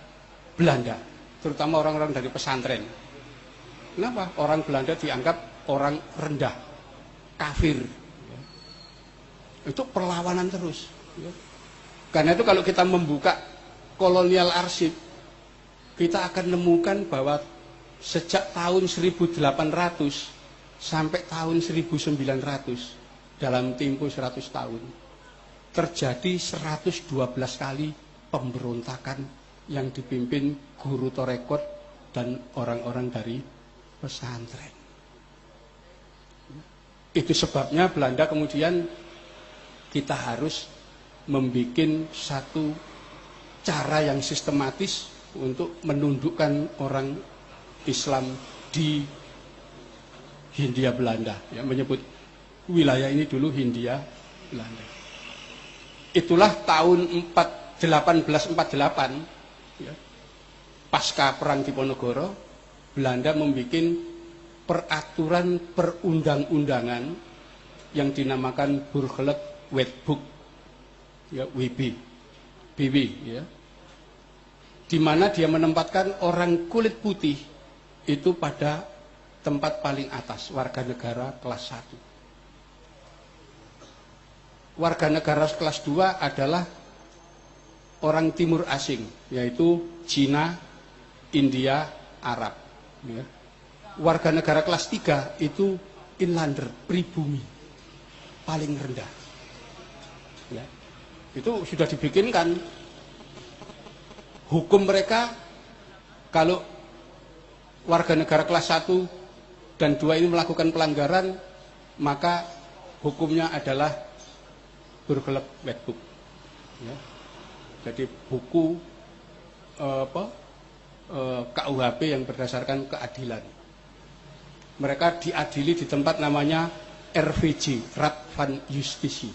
Belanda, terutama orang-orang dari pesantren. Kenapa? Orang Belanda dianggap orang rendah, kafir. Ya. Itu perlawanan terus. Ya. Karena itu kalau kita membuka kolonial arsip, kita akan menemukan bahwa sejak tahun 1800 sampai tahun 1900 dalam tempo 100 tahun terjadi 112 kali pemberontakan yang dipimpin guru torekot dan orang-orang dari pesantren. Itu sebabnya Belanda kemudian kita harus membuat satu cara yang sistematis untuk menundukkan orang Islam di Hindia Belanda, ya, menyebut wilayah ini dulu Hindia Belanda. Itulah tahun 1848, ya, pasca perang Diponegoro, Belanda membuat peraturan perundang-undangan yang dinamakan Burgerlijk Wetboek, ya, BW, ya, di mana dia menempatkan orang kulit putih itu pada tempat paling atas, warga negara kelas 1. Warga negara kelas 2 adalah orang timur asing, yaitu Cina, India, Arab. Ya. Warga negara kelas 3 itu inlander, pribumi, paling rendah. Ya. Itu sudah dibikinkan hukum mereka. Kalau warga negara kelas 1 dan 2 ini melakukan pelanggaran, maka hukumnya adalah Burgerlijk Wetboek. Ya. Jadi buku KUHP yang berdasarkan keadilan. Mereka diadili di tempat namanya RVJ, Raad van Justitie,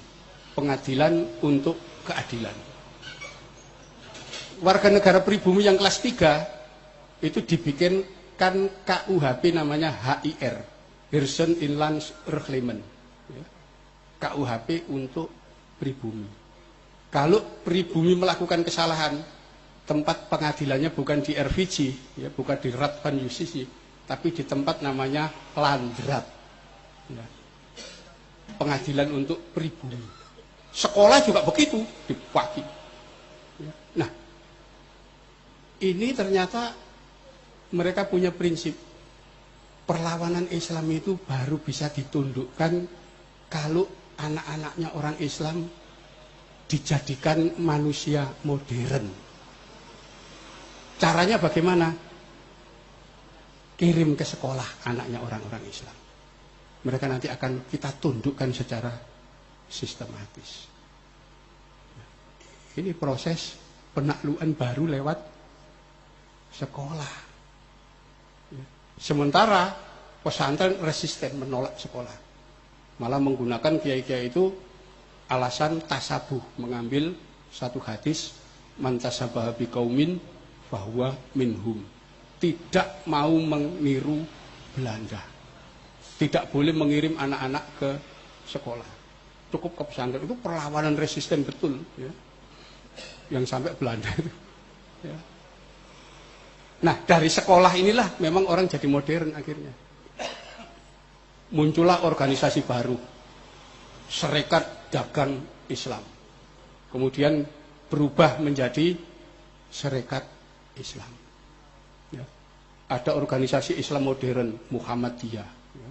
pengadilan untuk keadilan. Warga negara pribumi yang kelas 3 itu dibikinkan KUHP namanya HIR, Heersen Inlands Reclaimment, ya. KUHP untuk pribumi. Kalau pribumi melakukan kesalahan, tempat pengadilannya bukan di RVJ, ya, bukan di Raad van Justitie, tapi di tempat namanya Landraad, ya, pengadilan untuk pribumi. Sekolah juga begitu, dibagi. Ya. Nah, ini ternyata mereka punya prinsip perlawanan Islam itu baru bisa ditundukkan kalau anak-anaknya orang Islam dijadikan manusia modern. Caranya bagaimana? Kirim ke sekolah anaknya orang-orang Islam. Mereka nanti akan kita tundukkan secara sistematis. Ini proses penaklukan baru lewat sekolah. Sementara pesantren resisten menolak sekolah, malah menggunakan kiai-kiai itu alasan tasabuh, mengambil satu hadis man tasabbaha biqaumin fahuwa minhum, tidak mau meniru Belanda, tidak boleh mengirim anak-anak ke sekolah, cukup ke pesantren. Itu perlawanan resisten betul, ya, yang sampai Belanda itu, ya. Nah, dari sekolah inilah memang orang jadi modern akhirnya. Muncullah organisasi baru, Serikat Dagang Islam. Kemudian berubah menjadi Serikat Islam. Ya. Ada organisasi Islam modern, Muhammadiyah. Ya.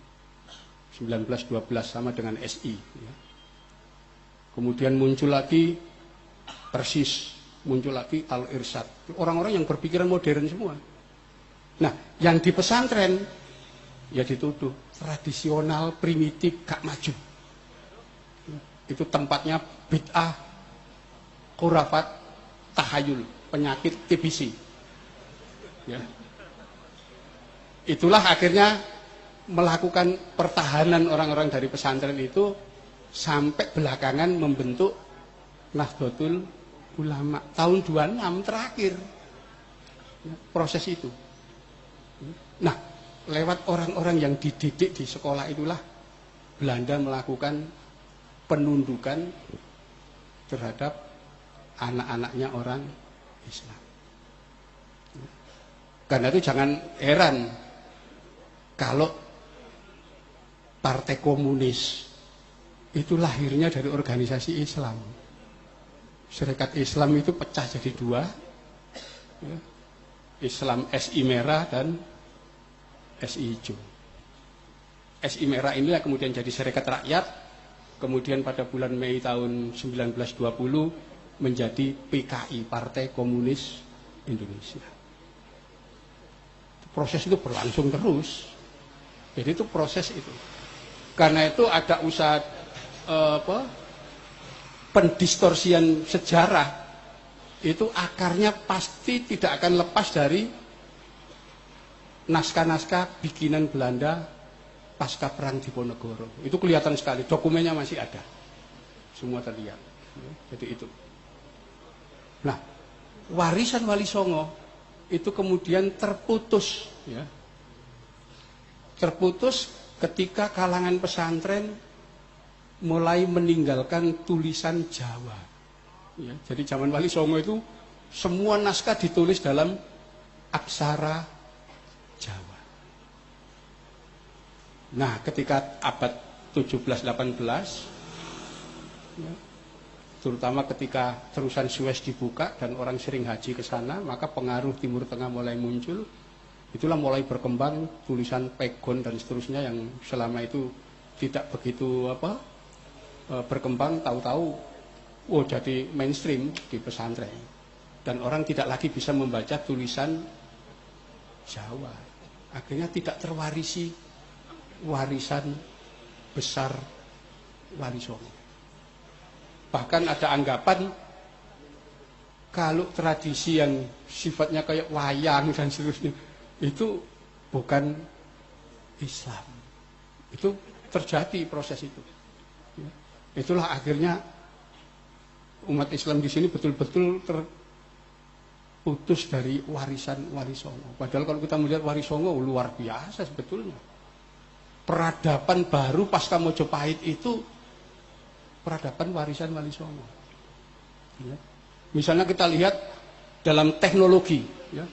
1912 sama dengan SI. Ya. Kemudian muncul lagi Persis, muncul lagi Al-Irsyad. Orang-orang yang berpikiran modern semua. Nah, yang di pesantren ya dituduh tradisional, primitif, gak maju. Itu tempatnya bid'ah, khurafat, tahayul, penyakit TBC. Ya. Itulah akhirnya melakukan pertahanan orang-orang dari pesantren itu sampai belakangan membentuk Nahdlatul Ulama tahun 26 terakhir. Ya, proses itu. Nah, lewat orang-orang yang dididik di sekolah itulah Belanda melakukan penundukan terhadap anak-anaknya orang Islam. Karena itu jangan heran kalau Partai Komunis itu lahirnya dari organisasi Islam. Serikat Islam itu pecah jadi dua, ya. Islam SI merah dan SI hijau. SI merah inilah kemudian jadi Serikat Rakyat, kemudian pada bulan Mei tahun 1920 menjadi PKI, Partai Komunis Indonesia. Proses itu berlangsung terus. Jadi itu proses itu. Karena itu ada usaha pendistorsian sejarah, itu akarnya pasti tidak akan lepas dari naskah-naskah bikinan Belanda pasca perang Diponegoro. Itu kelihatan sekali, dokumennya masih ada, semua terlihat. Jadi itu. Nah, warisan Wali Songo itu kemudian terputus, ya. Terputus ketika kalangan pesantren mulai meninggalkan tulisan Jawa. Ya, jadi zaman Wali Songo itu semua naskah ditulis dalam aksara Jawa. Nah, ketika abad 17-18, ya, terutama ketika terusan Suez dibuka dan orang sering haji ke sana, maka pengaruh Timur Tengah mulai muncul. Itulah mulai berkembang tulisan pegon dan seterusnya yang selama itu tidak begitu berkembang, tahu-tahu jadi mainstream di pesantren. Dan orang tidak lagi bisa membaca tulisan Jawa. Akhirnya tidak terwarisi warisan besar Wali Songo. Bahkan ada anggapan kalau tradisi yang sifatnya kayak wayang dan seterusnya itu bukan Islam. Itu terjadi proses itu. Itulah akhirnya umat Islam di sini betul-betul terputus dari warisan Wali Songo. Padahal kalau kita melihat Wali Songo luar biasa sebetulnya. Peradaban baru pasca Mojopahit itu peradaban warisan Wali Songo. Ya. Misalnya kita lihat dalam teknologi, ya,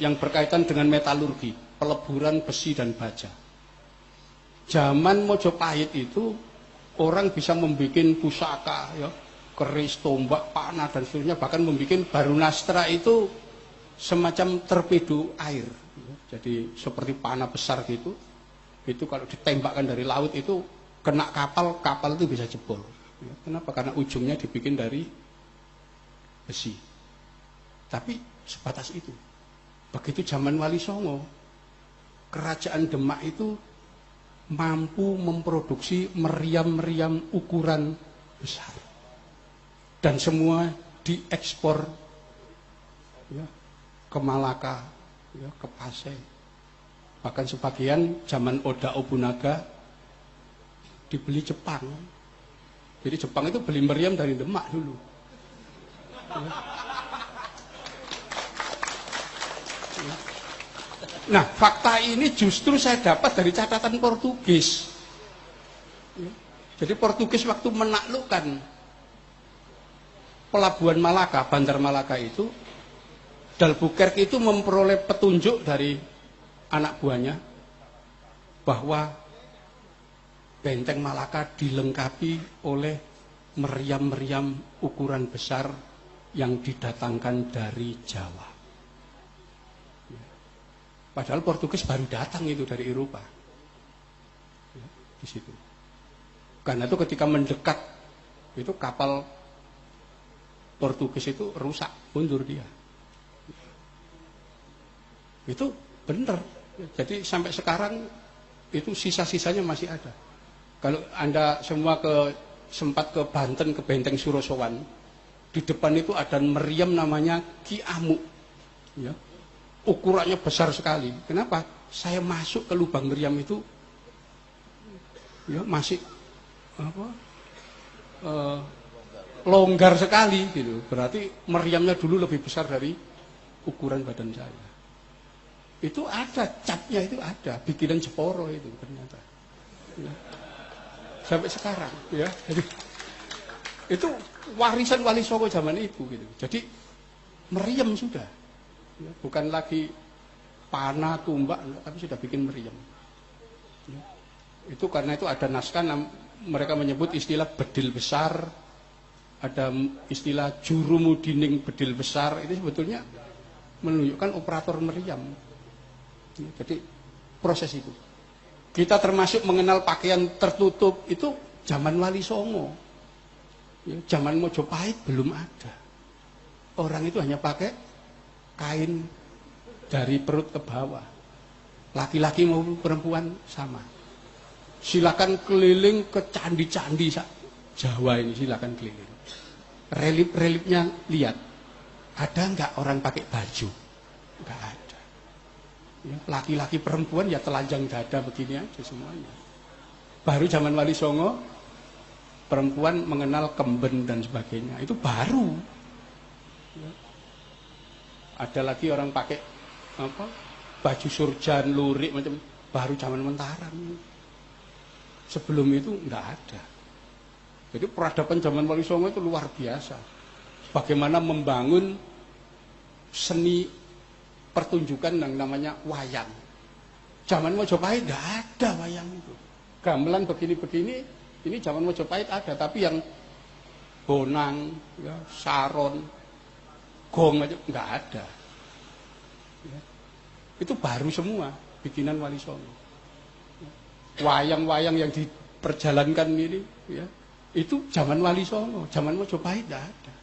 yang berkaitan dengan metalurgi, peleburan besi dan baja. Zaman Mojopahit itu orang bisa membuat pusaka, ya, keris, tombak, panah dan seterusnya, bahkan membuat barunastra itu semacam torpedo air. Ya. Jadi seperti panah besar gitu. Itu kalau ditembakkan dari laut itu kena kapal, kapal itu bisa jebol. Ya. Kenapa? Karena ujungnya dibikin dari besi. Tapi sebatas itu. Begitu zaman Wali Songo, kerajaan Demak itu mampu memproduksi meriam-meriam ukuran besar. Dan semua diekspor, ya, ke Malaka, ya, ke Pasai. Bahkan sebagian zaman Oda Nobunaga dibeli Jepang. Jadi Jepang itu beli meriam dari Demak dulu. Ya. Nah, fakta ini justru saya dapat dari catatan Portugis. Jadi Portugis waktu menaklukkan pelabuhan Malaka, Bandar Malaka itu, D'Albuquerque itu memperoleh petunjuk dari anak buahnya bahwa benteng Malaka dilengkapi oleh meriam-meriam ukuran besar yang didatangkan dari Jawa. Padahal Portugis baru datang itu dari Eropa, ya, di situ. Karena itu ketika mendekat, itu kapal Portugis itu rusak, mundur dia. Itu benar. Jadi sampai sekarang itu sisa-sisanya masih ada. Kalau Anda semua ke sempat ke Banten, ke Benteng Surosowan, di depan itu ada meriam namanya Ki Amuk. Ya. Ukurannya besar sekali. Kenapa? Saya masuk ke lubang meriam itu, ya masih apa? Longgar sekali gitu. Berarti meriamnya dulu lebih besar dari ukuran badan saya. Itu ada, capnya itu ada, bikinan Jeporo itu ternyata. Ya. Sampai sekarang, ya. Jadi itu warisan Wali Songo zaman itu gitu. Jadi meriam sudah. Ya. Bukan lagi panah, tumbak, tapi sudah bikin meriam. Ya. Itu karena itu ada naskah mereka menyebut istilah bedil besar, ada istilah jurumudining bedil besar, itu sebetulnya menunjukkan operator meriam. Jadi proses itu. Kita termasuk mengenal pakaian tertutup itu zaman Wali Songo. Ya, zaman Mojopahit belum ada. Orang itu hanya pakai kain dari perut ke bawah. Laki-laki maupun perempuan sama. Silakan keliling ke candi-candi Jawa ini, silakan keliling. Relip-relipnya lihat. Ada nggak orang pakai baju? Nggak ada. Ya, laki-laki perempuan ya telanjang dada begini aja semuanya. Baru zaman Wali Songo perempuan mengenal kemben dan sebagainya, itu baru. Ya. Ada lagi orang pakai apa? Baju surjan, lurik macam, baru zaman Mentaram. Sebelum itu enggak ada. Jadi peradaban zaman Wali Songo itu luar biasa. Bagaimana membangun seni pertunjukan yang namanya wayang. Zaman Mojopahit enggak ada wayang itu. Gamelan begini-begini, ini zaman Mojopahit ada, tapi yang bonang, ya, saron, gong aja enggak ada. Ya. Itu baru semua bikinan Wali Songo. Wayang-wayang yang diperjalankan ini, ya, itu zaman Wali Songo, zaman Mojopahit enggak ada.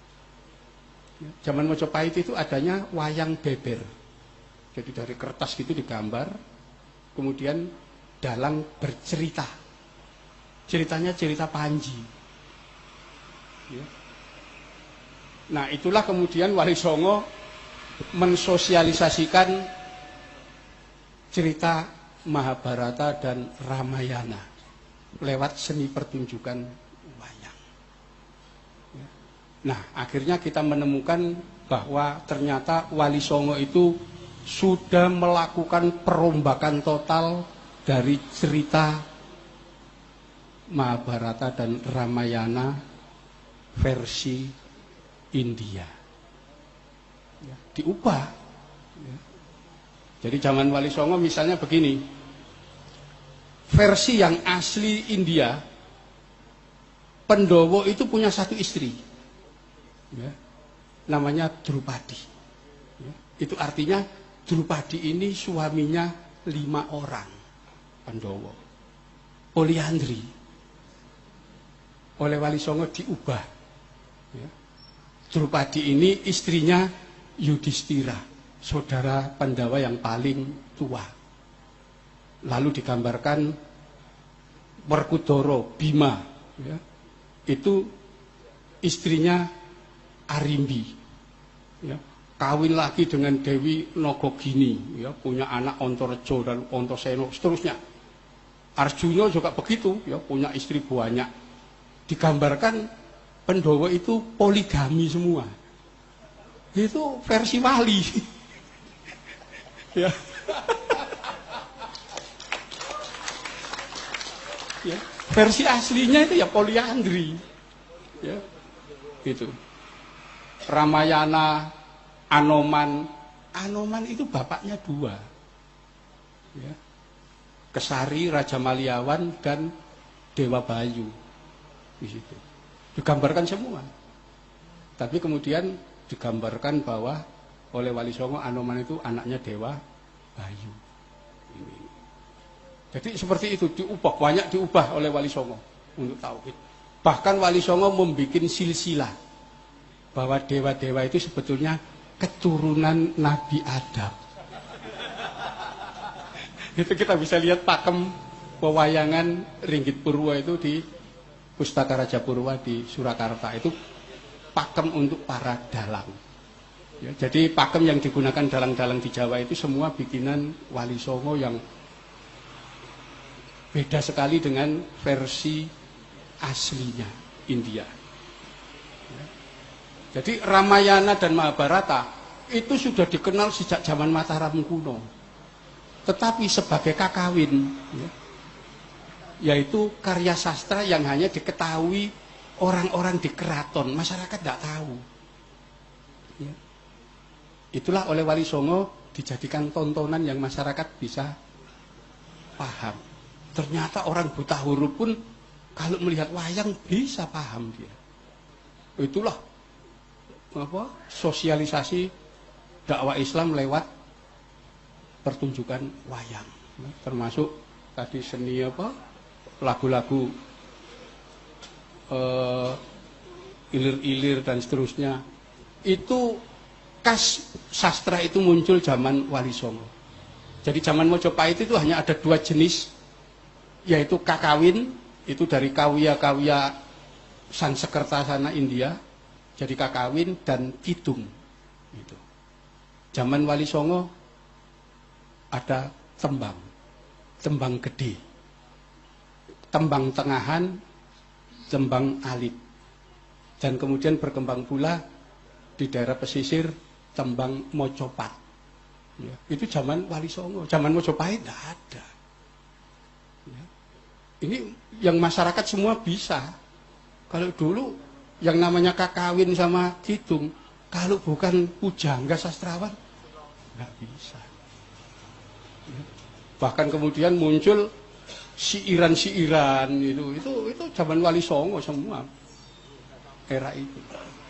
Ya. Zaman Mojopahit itu adanya wayang beber. Jadi dari kertas gitu digambar, kemudian dalang bercerita. Ceritanya cerita Panji. Ya. Nah itulah kemudian Wali Songo mensosialisasikan cerita Mahabharata dan Ramayana lewat seni pertunjukan wayang. Ya. Nah akhirnya kita menemukan bahwa ternyata Wali Songo itu sudah melakukan perombakan total dari cerita Mahabharata dan Ramayana versi India. Ya, diubah. Ya. Jadi zaman Wali Songo misalnya begini, versi yang asli India, Pendowo itu punya satu istri, ya, namanya Drupadi. Ya, itu artinya Drupadi ini suaminya 5 orang, Pandowo. Poliandri. Oleh Wali Songo diubah. Ya. Drupadi ini istrinya Yudhistira, saudara Pandawa yang paling tua. Lalu digambarkan Werkudara, Bima. Ya. Itu istrinya Arimbi. Ya. Kawin lagi dengan Dewi Nogogini, ya, punya anak Antareja dan Antasena, seterusnya. Arjuna juga begitu, ya, punya istri banyak. Digambarkan Pendowo itu poligami semua. Itu versi Wali. Ya. Ya. Versi aslinya itu ya poliandri. Ya. Itu. Ramayana, Anoman itu bapaknya 2, ya. Kesari, Raja Maliawan dan Dewa Bayu di situ. Digambarkan semua. Tapi kemudian digambarkan bahwa oleh Wali Songo Anoman itu anaknya Dewa Bayu. Ini. Jadi seperti itu diubah, banyak diubah oleh Wali Songo untuk tauhid. Bahkan Wali Songo membuat silsilah bahwa dewa-dewa itu sebetulnya keturunan Nabi Adam. Itu kita bisa lihat pakem pewayangan Ringgit Purwa itu di Pustaka Raja Purwa di Surakarta itu pakem untuk para dalang. Ya, jadi pakem yang digunakan dalang-dalang di Jawa itu semua bikinan Wali Songo yang beda sekali dengan versi aslinya India. Ya. Jadi Ramayana dan Mahabharata itu sudah dikenal sejak zaman Mataram kuno. Tetapi sebagai kakawin, ya, yaitu karya sastra yang hanya diketahui orang-orang di keraton, masyarakat tidak tahu. Ya. Itulah oleh Wali Songo dijadikan tontonan yang masyarakat bisa paham. Ternyata orang buta huruf pun kalau melihat wayang bisa paham dia. Itulah sosialisasi dakwah Islam lewat pertunjukan wayang. Termasuk tadi seni lagu-lagu ilir-ilir dan seterusnya. Itu khas sastra itu muncul zaman Wali Songo. Jadi zaman Mojopahit itu hanya ada 2 jenis, yaitu kakawin, itu dari kawya-kawya Sansekerta sana India, jadi kakawin, dan kidung. Gitu. Zaman Wali Songo ada tembang, tembang gede, tembang tengahan, tembang alit, dan kemudian berkembang pula di daerah pesisir tembang mocopat. Ya, itu zaman Wali Songo, zaman Mojopahit tidak ada. Ya. Ini yang masyarakat semua bisa. Kalau dulu yang namanya kakawin sama kidung, kalau bukan pujangga sastrawan nggak bisa. Ya. Bahkan kemudian muncul siiran-siiran itu zaman Wali Songo semua era itu.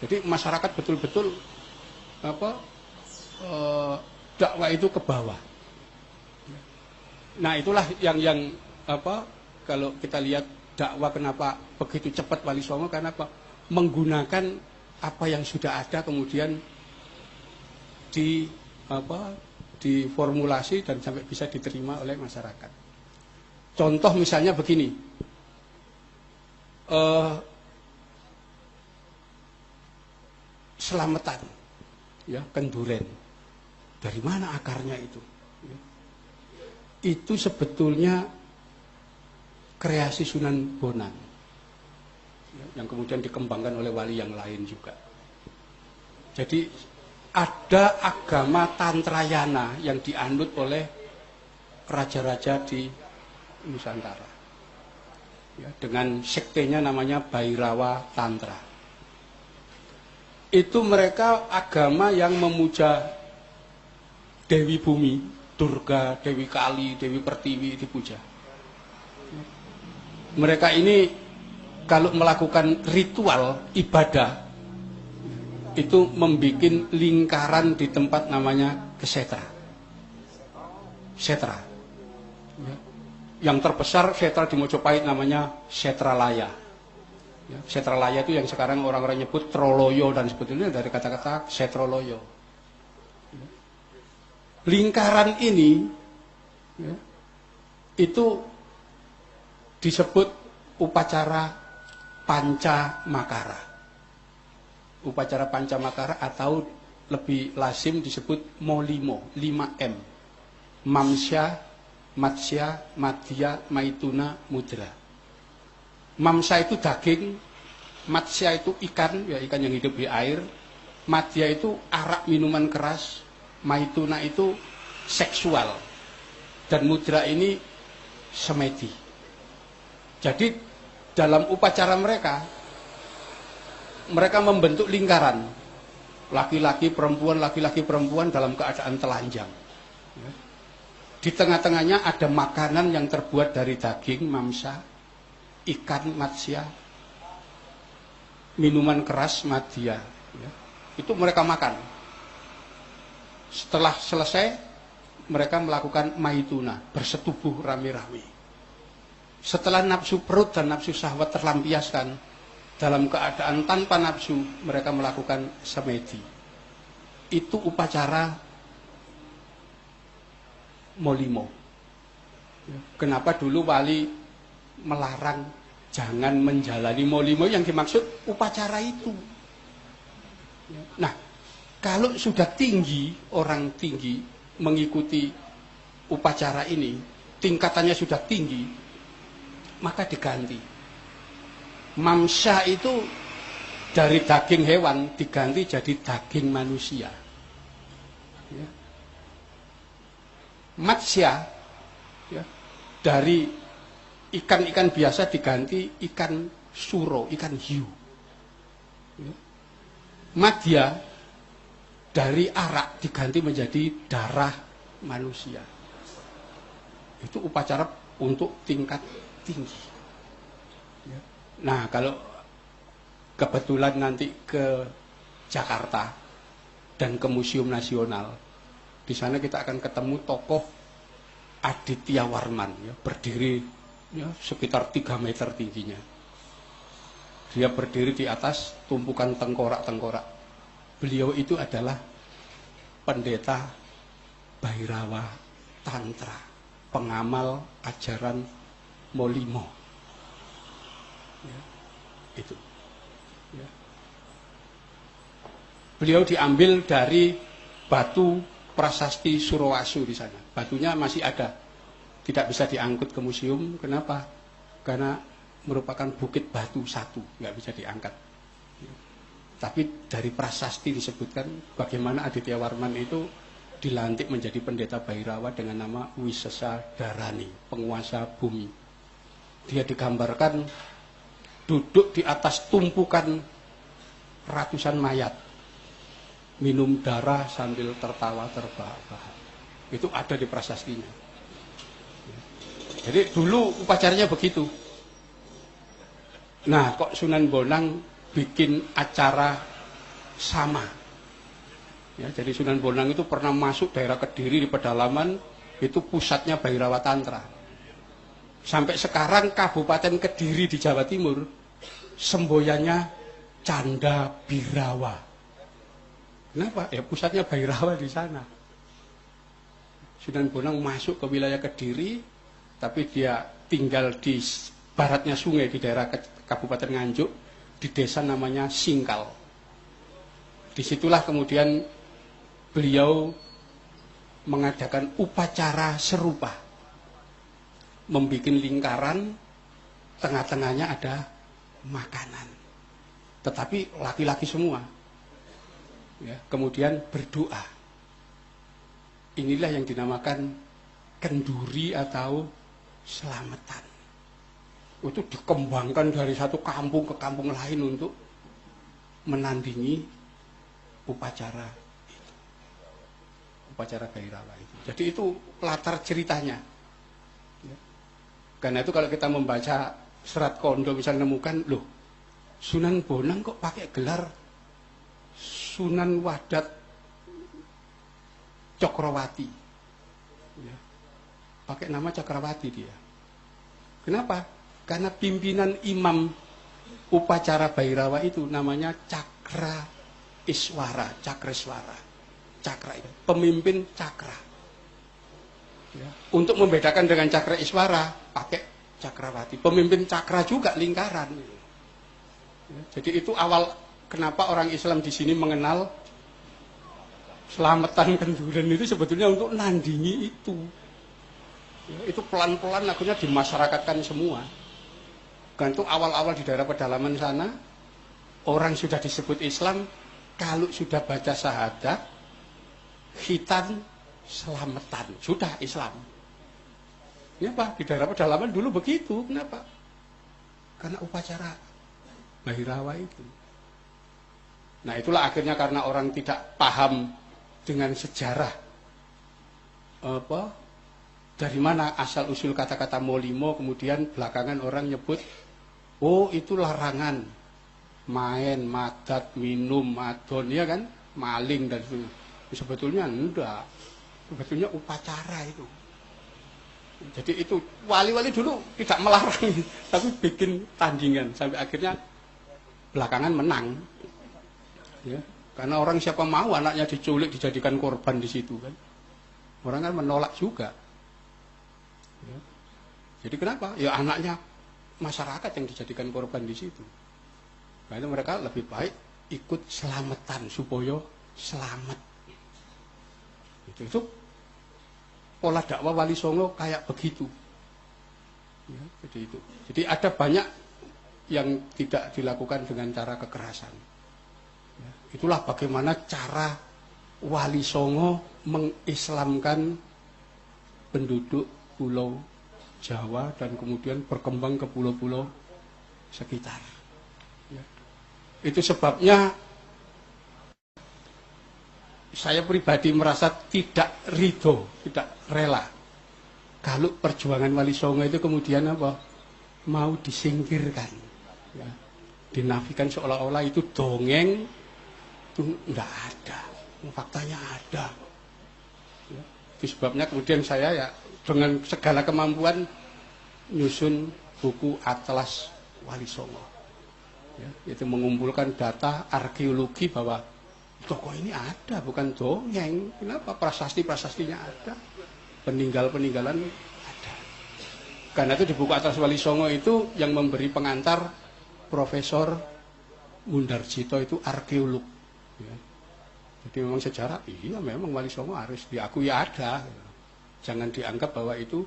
Jadi masyarakat betul-betul dakwah itu ke bawah. Nah itulah yang kalau kita lihat dakwah kenapa begitu cepat Wali Songo, karena apa? Menggunakan apa yang sudah ada kemudian diformulasi dan sampai bisa diterima oleh masyarakat. Contoh misalnya begini, selamatan, ya, kenduren. Dari mana akarnya itu? Ya. Itu sebetulnya kreasi Sunan Bonang, ya, yang kemudian dikembangkan oleh wali yang lain juga. Jadi ada agama Tantrayana yang dianut oleh raja-raja di Nusantara, ya, dengan sektenya namanya Bhairawa Tantra. Itu mereka agama yang memuja Dewi Bumi, Durga, Dewi Kali, Dewi Pertiwi dipuja. Mereka ini kalau melakukan ritual ibadah itu membuat lingkaran di tempat namanya Kesetra. Setra. Yang terbesar setra di Mojopahit namanya Setralaya. Ya, Setralaya itu yang sekarang orang-orang nyebut Troloyo dan sebetulnya dari kata-kata Setroloyo. Lingkaran ini, ya, itu disebut upacara Pancamakara. Upacara Pancamakara atau lebih lazim disebut Molimo, 5M. Mamsya, Matsya, Madhya, Maituna, Mudra. Mamsya itu daging, Matsya itu ikan, ya ikan yang hidup di air. Madhya itu arak minuman keras, Maituna itu seksual, dan Mudra ini semedi. Jadi dalam upacara mereka membentuk lingkaran, laki-laki perempuan dalam keadaan telanjang. Di tengah-tengahnya ada makanan yang terbuat dari daging, mamsa, ikan, matsya, minuman keras, madhya. Itu mereka makan. Setelah selesai, mereka melakukan maituna, bersetubuh rame-rame. Setelah nafsu perut dan nafsu syahwat terlampiaskan, dalam keadaan tanpa nafsu, mereka melakukan semedi. Itu upacara Molimo. Kenapa dulu wali melarang jangan menjalani molimo yang dimaksud upacara itu. Nah, kalau sudah tinggi, orang tinggi mengikuti upacara ini, tingkatannya sudah tinggi, maka diganti. Mamsya itu dari daging hewan diganti jadi daging manusia. Ya. Matsya, ya, dari ikan-ikan biasa diganti ikan suro, ikan hiu. Ya. Madya dari arak diganti menjadi darah manusia. Itu upacara untuk tingkat tinggi. Ya. Nah, kalau kebetulan nanti ke Jakarta dan ke Museum Nasional, di sana kita akan ketemu tokoh Aditya Warman, ya, berdiri ya, sekitar 3 meter tingginya. Dia berdiri di atas tumpukan tengkorak-tengkorak. Beliau itu adalah pendeta Bhairawa Tantra, pengamal ajaran Molimo. Ya, itu. Ya. Beliau diambil dari batu prasasti Surawasu di sana. Batunya masih ada, tidak bisa diangkut ke museum. Kenapa? Karena merupakan bukit batu satu, nggak bisa diangkat. Tapi dari prasasti disebutkan bagaimana Aditya Warman itu dilantik menjadi pendeta Bhairawa dengan nama Wisesa Dharani, penguasa bumi. Dia digambarkan duduk di atas tumpukan ratusan mayat, minum darah sambil tertawa terbahak-bahak. Itu ada di prasastinya. Jadi dulu upacaranya begitu. Nah, kok Sunan Bonang bikin acara sama? Ya, jadi Sunan Bonang itu pernah masuk daerah Kediri di pedalaman, itu pusatnya Bhairawa Tantra. Sampai sekarang Kabupaten Kediri di Jawa Timur semboyannya Canda Birawa. Kenapa? Ya pusatnya Bhairawa di sana. Sunan Bonang masuk ke wilayah Kediri, tapi dia tinggal di baratnya sungai di daerah Kabupaten Nganjuk, di desa namanya Singkal. Disitulah kemudian beliau mengadakan upacara serupa, membuat lingkaran, tengah-tengahnya ada makanan, tetapi laki-laki semua. Ya, kemudian berdoa. Inilah yang dinamakan kenduri atau selamatan. Itu dikembangkan dari satu kampung ke kampung lain untuk menandingi upacara itu, upacara Bhairawa itu. Jadi itu latar ceritanya. Ya. Karena itu kalau kita membaca Serat Kondo misalnya nemukan, loh, Sunan Bonang kok pakai gelar Sunan Wadat Cokrawati, ya. Pakai nama Cakrawati dia. Kenapa? Karena pimpinan imam upacara Bhairawa itu namanya Cakra Iswara, Cakreswara. Cakra itu pemimpin cakra. Ya. Untuk membedakan dengan Cakra Iswara, pakai Cakrawati. Pemimpin cakra juga lingkaran. Ya. Jadi itu awal kenapa orang Islam di sini mengenal selamatan kenduren itu sebetulnya untuk nandingi itu. Ya, itu pelan-pelan akhirnya dimasyarakatkan semua. Kan itu awal-awal di daerah pedalaman sana, orang sudah disebut Islam, kalau sudah baca syahadat, khitan, selamatan, sudah Islam. Ya Pak, di daerah pedalaman dulu begitu, kenapa? Karena upacara Bhairawa itu. Nah itulah akhirnya karena orang tidak paham dengan sejarah, dari mana asal usul kata-kata Molimo, kemudian belakangan orang nyebut, oh itu larangan main, madat, minum, madon, ya kan, maling dan sebagainya. Sebetulnya enggak, sebetulnya upacara itu. Jadi itu wali-wali dulu tidak melarang, tapi bikin tandingan sampai akhirnya belakangan menang. Ya, karena orang siapa mau anaknya diculik dijadikan korban di situ kan, orang kan menolak juga. Ya. Jadi kenapa? Ya anaknya masyarakat yang dijadikan korban di situ. Nah, itu mereka lebih baik ikut selamatan supaya selamat. Itu pola dakwah Wali Songo kayak begitu. Ya, jadi itu. Jadi ada banyak yang tidak dilakukan dengan cara kekerasan. Ya, itulah bagaimana cara Wali Songo mengislamkan penduduk Pulau Jawa dan kemudian berkembang ke pulau-pulau sekitar. Ya. Itu sebabnya saya pribadi merasa tidak ridho, tidak rela kalau perjuangan Wali Songo itu kemudian apa? Mau disingkirkan, ya. Dinafikan seolah-olah itu dongeng, itu enggak ada, faktanya ada. Ya. Itu sebabnya kemudian saya ya dengan segala kemampuan nyusun buku Atlas Wali Songo. Ya, itu mengumpulkan data arkeologi bahwa tokoh ini ada, bukan dongeng. Kenapa? Prasasti-prasastinya ada, peninggalan ada. Karena itu di buku Atlas Wali Songo itu yang memberi pengantar Profesor Mundarjito, itu arkeolog. Ya. Jadi memang sejarah, iya memang Wali Songo harus diakui ada. Jangan dianggap bahwa itu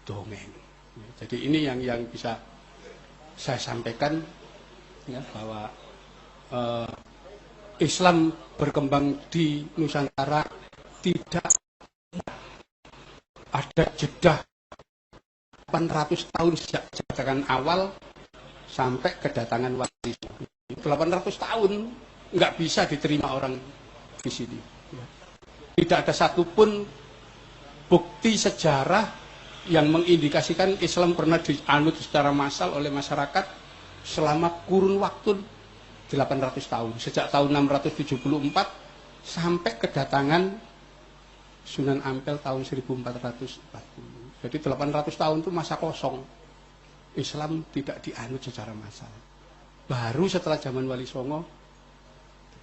dongeng. Ya, jadi ini yang bisa saya sampaikan, ya, bahwa Islam berkembang di Nusantara tidak ada jeda 800 tahun sejak kedatangan awal sampai kedatangan Wali Songo. 800 tahun nggak bisa diterima orang di sini. Ya. Tidak ada satupun bukti sejarah yang mengindikasikan Islam pernah dianut secara massal oleh masyarakat selama kurun waktu 800 tahun. Sejak tahun 674 sampai kedatangan Sunan Ampel tahun 1440. Jadi 800 tahun itu masa kosong. Islam tidak dianut secara massal. Baru setelah zaman Wali Songo,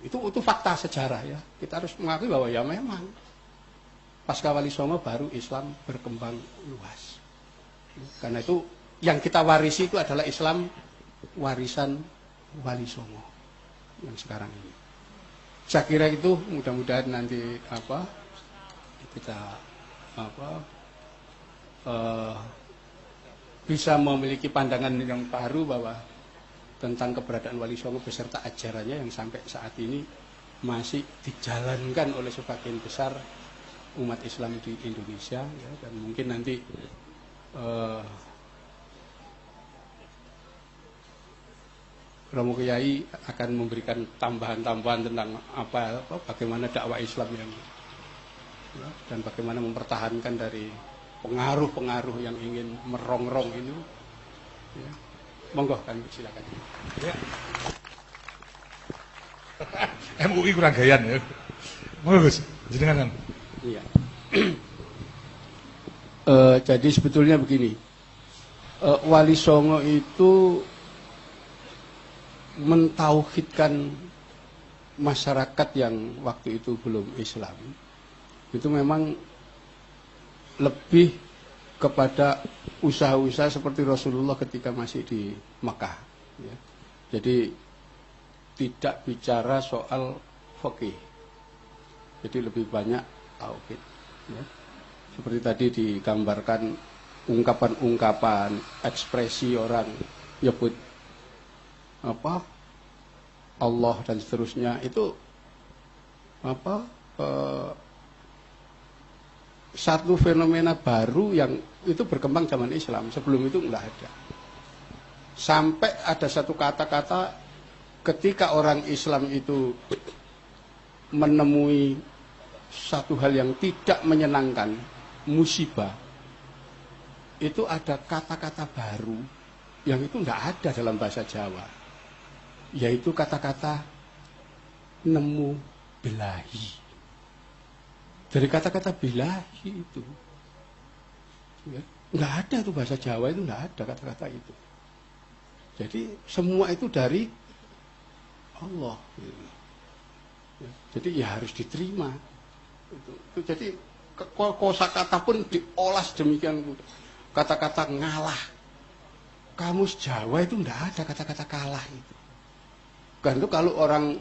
itu fakta sejarah ya. Kita harus mengakui bahwa ya memang pasca Wali Songo baru Islam berkembang luas. Karena itu yang kita warisi itu adalah Islam warisan Wali Songo yang sekarang ini. Saya kira itu mudah-mudahan nanti kita bisa memiliki pandangan yang baru bahwa tentang keberadaan Wali Songo beserta ajarannya yang sampai saat ini masih dijalankan oleh sebagian besar umat Islam di Indonesia, ya, dan mungkin nanti Romo Kiai akan memberikan tambahan-tambahan tentang bagaimana dakwah Islam yang, ya, dan bagaimana mempertahankan dari pengaruh-pengaruh yang ingin merongrong ini. Ya. Monggo, kan silakan. Ya. MUI kurang gayan ya. Monggo Gus, jenengan. Iya. Jadi sebetulnya begini, Wali Songo itu mentauhidkan masyarakat yang waktu itu belum Islam. Itu memang lebih kepada usaha-usaha seperti Rasulullah ketika masih di Mekah. Ya. Jadi tidak bicara soal fikih. Jadi lebih banyak tauhid, ya. Seperti tadi digambarkan ungkapan-ungkapan, ekspresi orang nyebut Allah dan seterusnya itu satu fenomena baru yang itu berkembang zaman Islam. Sebelum itu enggak ada. Sampai ada satu kata-kata ketika orang Islam itu menemui satu hal yang tidak menyenangkan, musibah, itu ada kata-kata baru yang itu tidak ada dalam bahasa Jawa, yaitu kata-kata nemu bilahi. Dari kata-kata bilahi itu, ya, nggak ada tuh bahasa Jawa itu, nggak ada kata-kata itu. Jadi semua itu dari Allah. Ya, jadi ya harus diterima. Itu jadi kosakata pun diolah demikian. Kata-kata ngalah, kamus Jawa itu enggak ada kata-kata kalah itu. Kan itu kalau orang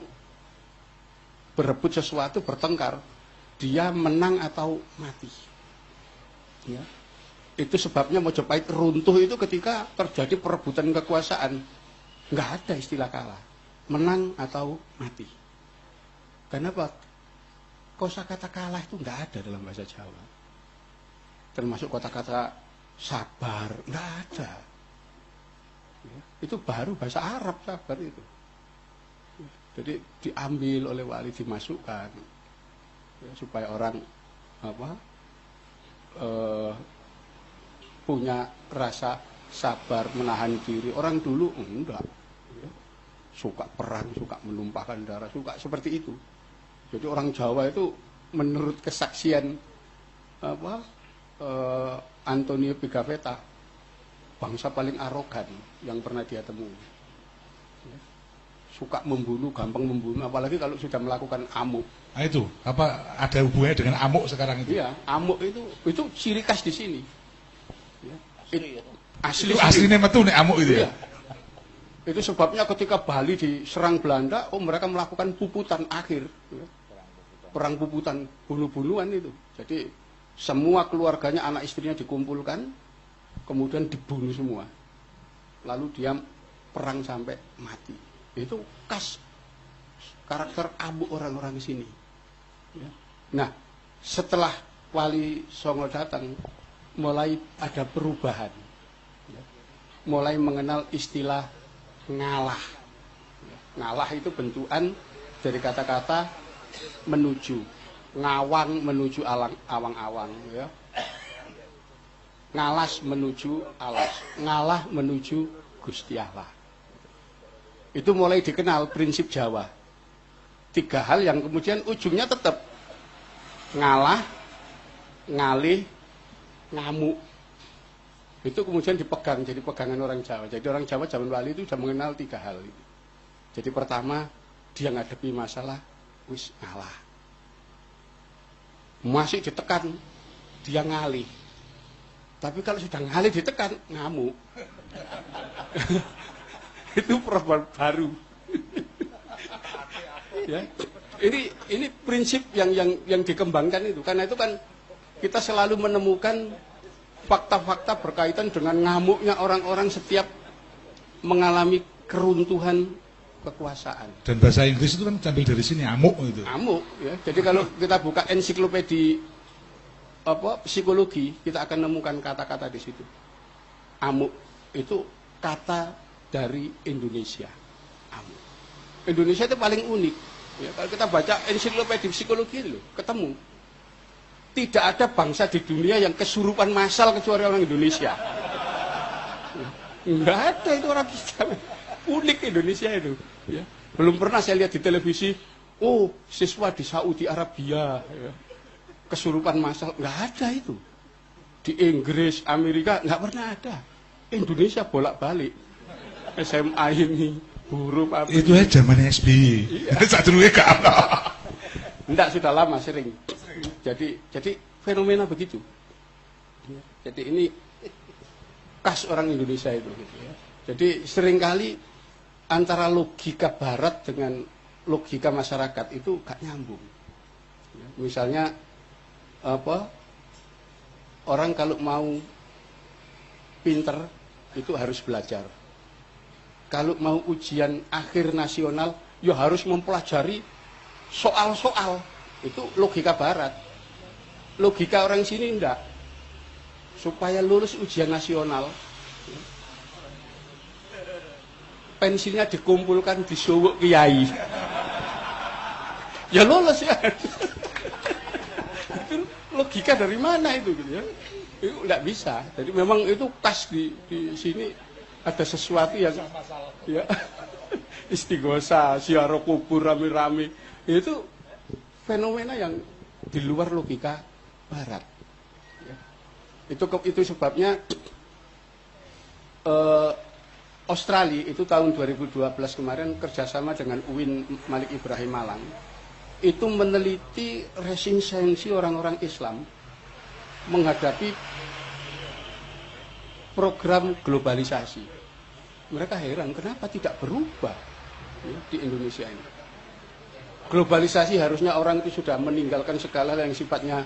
berebut sesuatu, bertengkar, dia menang atau mati. Ya. Itu sebabnya Mojopahit runtuh itu ketika terjadi perebutan kekuasaan. Enggak ada istilah kalah. Menang atau mati. Kenapa? Kosakata kalah itu enggak ada dalam bahasa Jawa. Termasuk kata-kata sabar, enggak ada. Ya. Itu baru bahasa Arab sabar itu. Ya. Jadi diambil oleh wali, dimasukkan. Ya, supaya orang punya rasa sabar, menahan diri. Orang dulu enggak, ya. Suka perang, suka menumpahkan darah, suka seperti itu. Jadi orang Jawa itu menurut kesaksian Antonio Pigafetta, bangsa paling arogan yang pernah dia temui. Ya. Suka membunuh, gampang membunuh, apalagi kalau sudah melakukan amuk. Nah itu, apa ada hubungannya dengan amuk sekarang itu? Iya, amuk itu ciri khas di sini. Ya. Asli. Itu aslinya metu nih amuk itu ya? Iya. Itu sebabnya ketika Bali diserang Belanda, mereka melakukan puputan akhir. Ya. Perang puputan, bunuh-bunuhan itu. Jadi semua keluarganya, anak istrinya dikumpulkan, kemudian dibunuh semua. Lalu dia perang sampai mati. Itu khas karakter amuk orang-orang di sini. Ya. Nah, setelah Wali Songo datang, mulai ada perubahan. Ya. Mulai mengenal istilah ngalah. Ya. Ngalah itu bentukan dari kata-kata menuju, ngawang menuju awang-awang. Ya. Ngalas menuju alas, ngalah menuju Gusti Allah. Itu mulai dikenal prinsip Jawa. 3 hal yang kemudian ujungnya tetap ngalah, ngalih, ngamuk. Itu kemudian dipegang, jadi pegangan orang Jawa. Jadi orang Jawa zaman Wali itu sudah mengenal 3 hal itu. Jadi pertama, dia ngadepi masalah, wis ngalah. Masih ditekan, dia ngalih. Tapi kalau sudah ngalih ditekan, ngamuk. Itu problem baru. Ya. Ini prinsip yang dikembangkan itu. Karena itu kan kita selalu menemukan fakta-fakta berkaitan dengan ngamuknya orang-orang setiap mengalami keruntuhan kekuasaan. Dan bahasa Inggris itu kan ambil dari sini, amuk itu. Amuk, ya. Jadi kalau kita buka ensiklopedi psikologi, kita akan menemukan kata-kata di situ. Amuk itu kata dari Indonesia. Amuk. Indonesia itu paling unik. Ya, kalau kita baca ensiklopedi psikologi itu, ketemu. Tidak ada bangsa di dunia yang kesurupan massal kecuali orang Indonesia. Enggak ada itu orang kita. Unik Indonesia itu. Ya. Belum pernah saya lihat di televisi, siswa di Saudi Arabia ya, kesurupan massal. Enggak ada itu. Di Inggris, Amerika, enggak pernah ada. Indonesia bolak-balik. SMA ini, huruf apa. Itu aja zamannya SBY. Iya. Saat dulu gak ada. Enggak, sudah lama, sering. Jadi fenomena begitu. Jadi ini khas orang Indonesia itu. Gitu ya. Jadi seringkali antara logika Barat dengan logika masyarakat itu gak nyambung. Ya, misalnya orang kalau mau pinter itu harus belajar. Kalau mau ujian akhir nasional, ya harus mempelajari soal-soal. Itu logika Barat. Logika orang sini enggak. Supaya lulus ujian nasional, pensilnya dikumpulkan di sowok kiai. Ya lulus ya. Itu logika dari mana itu gitu ya? Itu enggak bisa. Jadi memang itu khas di sini ada sesuatu yang ya, istighosa, ziarah kubur rame-rame. Itu fenomena yang di luar logika Barat. Ya. Itu sebabnya Australia itu tahun 2012 kemarin kerjasama dengan UIN Malik Ibrahim Malang itu meneliti resistensi orang-orang Islam menghadapi program globalisasi. Mereka heran kenapa tidak berubah ya, di Indonesia ini. Globalisasi harusnya orang itu sudah meninggalkan segala yang sifatnya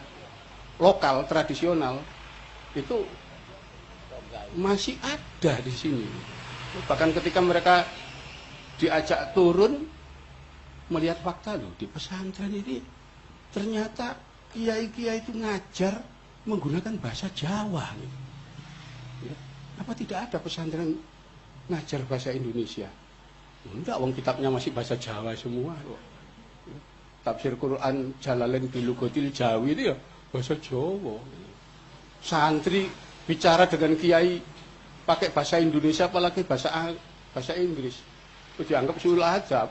lokal, tradisional, itu masih ada di sini. Bahkan ketika mereka diajak turun, melihat fakta loh, di pesantren ini ternyata kiai-kiai itu ngajar menggunakan bahasa Jawa. Ya. Apa tidak ada pesantren ngajar bahasa Indonesia? Enggak, wong kitabnya masih bahasa Jawa semua kok. Tafsir Quran Jalalain bilugotil Jawi itu ya bahasa Jawa. Santri bicara dengan kiai pakai bahasa Indonesia apalagi bahasa Inggris itu dianggap sulul adab.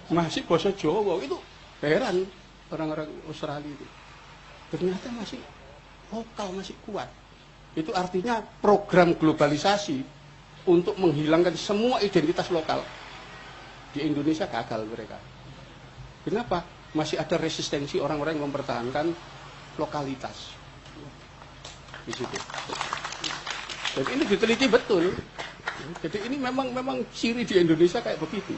Masih bahasa Jawa itu heran orang-orang Australia itu. Ternyata masih lokal, masih kuat. Itu artinya program globalisasi untuk menghilangkan semua identitas lokal di Indonesia gagal mereka. Kenapa? Masih ada resistensi orang-orang yang mempertahankan lokalitas di situ. Jadi ini diteliti betul. Jadi ini memang ciri di Indonesia kayak begitu.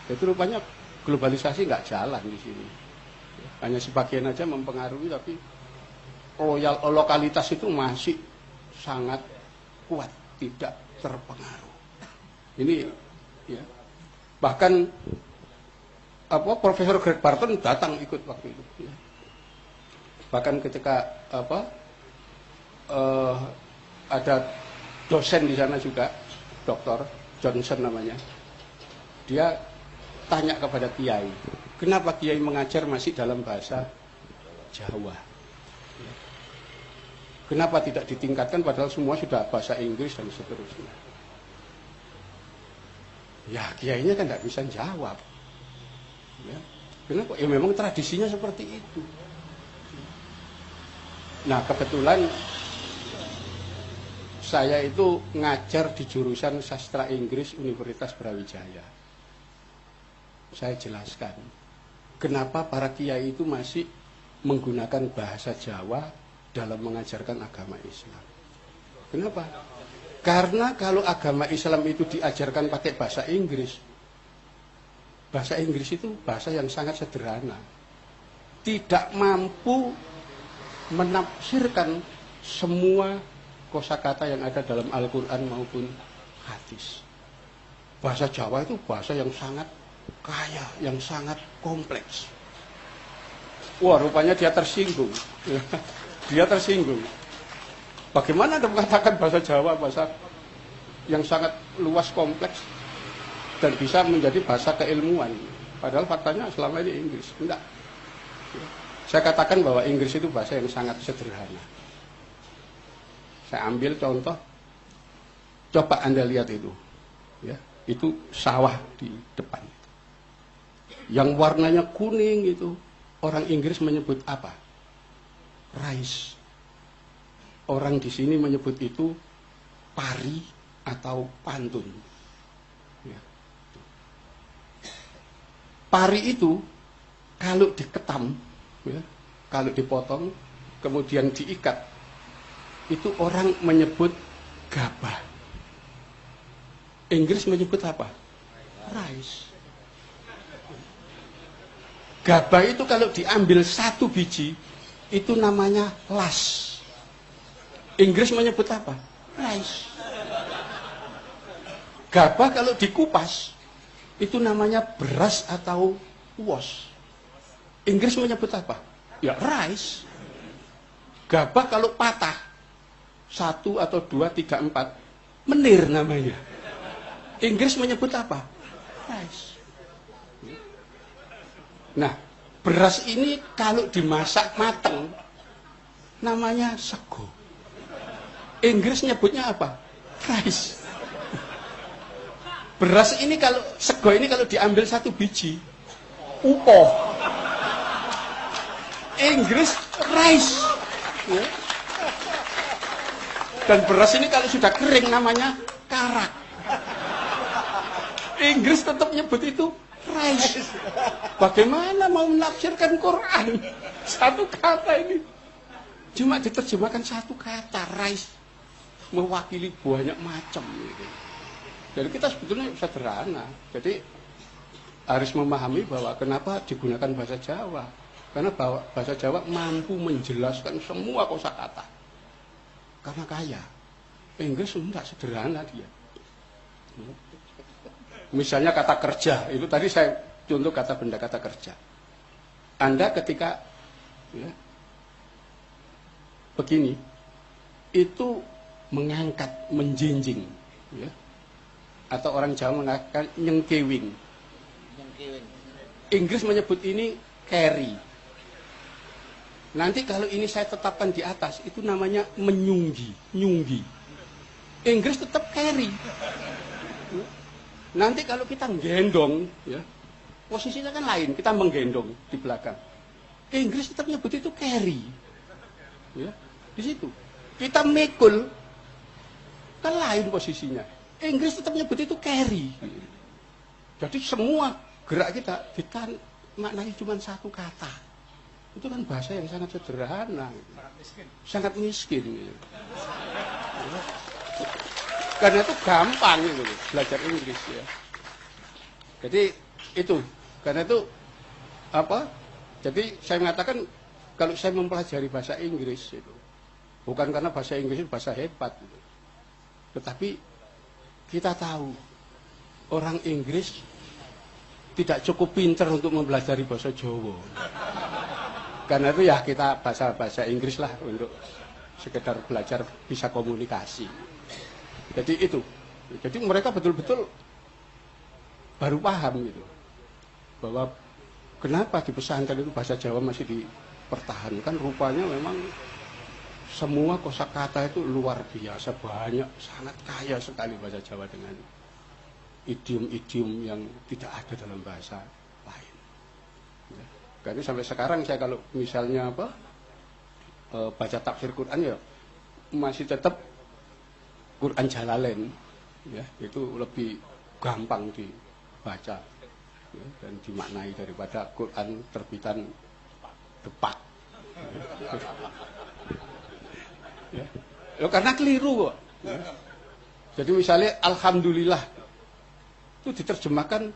Jadi rupanya globalisasi nggak jalan di sini. Hanya sebagian aja mempengaruhi, tapi lokalitas itu masih sangat kuat, tidak terpengaruh. Ini ya. Bahkan Profesor Greg Barton datang ikut waktu itu. Ya. Bahkan ketika ada dosen di sana juga, Dr. Johnson namanya, dia tanya kepada kiai, kenapa kiai mengajar masih dalam bahasa Jawa? Ya. Kenapa tidak ditingkatkan padahal semua sudah bahasa Inggris dan seterusnya? Ya kiainya kan tidak bisa jawab. Ya. Kenapa? Ya memang tradisinya seperti itu. Nah kebetulan saya itu ngajar di jurusan Sastra Inggris Universitas Brawijaya. Saya jelaskan kenapa para kiai itu masih menggunakan bahasa Jawa dalam mengajarkan agama Islam. Kenapa? Karena kalau agama Islam itu diajarkan pakai bahasa Inggris, bahasa Inggris itu bahasa yang sangat sederhana, tidak mampu menafsirkan semua kosakata yang ada dalam Al-Quran maupun hadis. Bahasa Jawa itu bahasa yang sangat kaya, yang sangat kompleks. Wah, rupanya dia tersinggung. Dia tersinggung. Bagaimana Anda mengatakan bahasa Jawa, bahasa yang sangat luas, kompleks, dan bisa menjadi bahasa keilmuan? Padahal faktanya selama ini Inggris. Enggak. Saya katakan bahwa Inggris itu bahasa yang sangat sederhana. Saya ambil contoh, coba Anda lihat itu, ya, itu sawah di depan, yang warnanya kuning itu orang Inggris menyebut apa? Rice. Orang di sini menyebut itu pari atau pantun. Ya. Pari itu kalau diketam, ya, kalau dipotong, kemudian diikat, itu orang menyebut gabah. Inggris menyebut apa? Rice. Gabah itu kalau diambil satu biji, itu namanya las. Inggris menyebut apa? Rice. Gabah kalau dikupas, itu namanya beras atau was. Inggris menyebut apa? Ya rice. Gabah kalau patah, 1 atau 2, 3, 4, menir namanya. Inggris menyebut apa? Rice. Nah, beras ini kalau dimasak matang, namanya sego. Inggris nyebutnya apa? Rice. Beras ini kalau, sego ini kalau diambil satu biji, upoh. Inggris rice. Ya. Dan beras ini kalau sudah kering namanya karak. Inggris tetap nyebut itu rice. Bagaimana mau menafsirkan Quran? Satu kata ini cuma diterjemahkan satu kata, rice. mewakili banyak macam gitu. Jadi kita sebetulnya sederhana. Jadi harus memahami bahwa kenapa digunakan bahasa Jawa. Karena bahasa Jawa mampu menjelaskan semua kosakata. Karena kaya. Inggris enggak sederhana dia. Misalnya kata kerja, itu tadi saya contoh kata benda kata kerja. Anda ketika ya, begini, itu mengangkat, menjinjing, ya. Atau orang Jawa mengatakan nyengkewing. Inggris menyebut ini carry. Nanti kalau ini saya tetapkan di atas, itu namanya menyunggi, nyunggi. Inggris tetap carry. Nanti kalau kita gendong, ya, posisinya kan lain, kita menggendong di belakang. Inggris tetap nyebut itu carry. Ya, di situ. Kita mekul, kan lain posisinya. Inggris tetap nyebut itu carry. Jadi semua gerak kita maknanya cuma satu kata. Itu kan bahasa yang sangat sederhana. Sangat miskin. Gitu. Karena itu gampang gitu, belajar Inggris ya. Jadi itu, karena itu apa? Jadi saya mengatakan kalau saya mempelajari bahasa Inggris itu bukan karena bahasa Inggris itu bahasa hebat, gitu. Tetapi kita tahu orang Inggris tidak cukup pintar untuk mempelajari bahasa Jawa. Karena itu ya kita bahasa Inggris lah untuk sekedar belajar bisa komunikasi. Jadi itu. Jadi mereka betul-betul baru paham gitu. Bahwa kenapa di pesantren itu bahasa Jawa masih dipertahankan. Rupanya memang semua kosakata itu luar biasa banyak. Sangat kaya sekali bahasa Jawa dengan idiom-idiom yang tidak ada dalam bahasa lain. Ya. Karena sampai sekarang saya kalau misalnya baca tafsir Quran ya masih tetap Quran Jalalain ya, itu lebih gampang dibaca ya, dan dimaknai daripada Quran terbitan Depak. Ya. Ya, karena keliru kok. Ya. Jadi misalnya Alhamdulillah itu diterjemahkan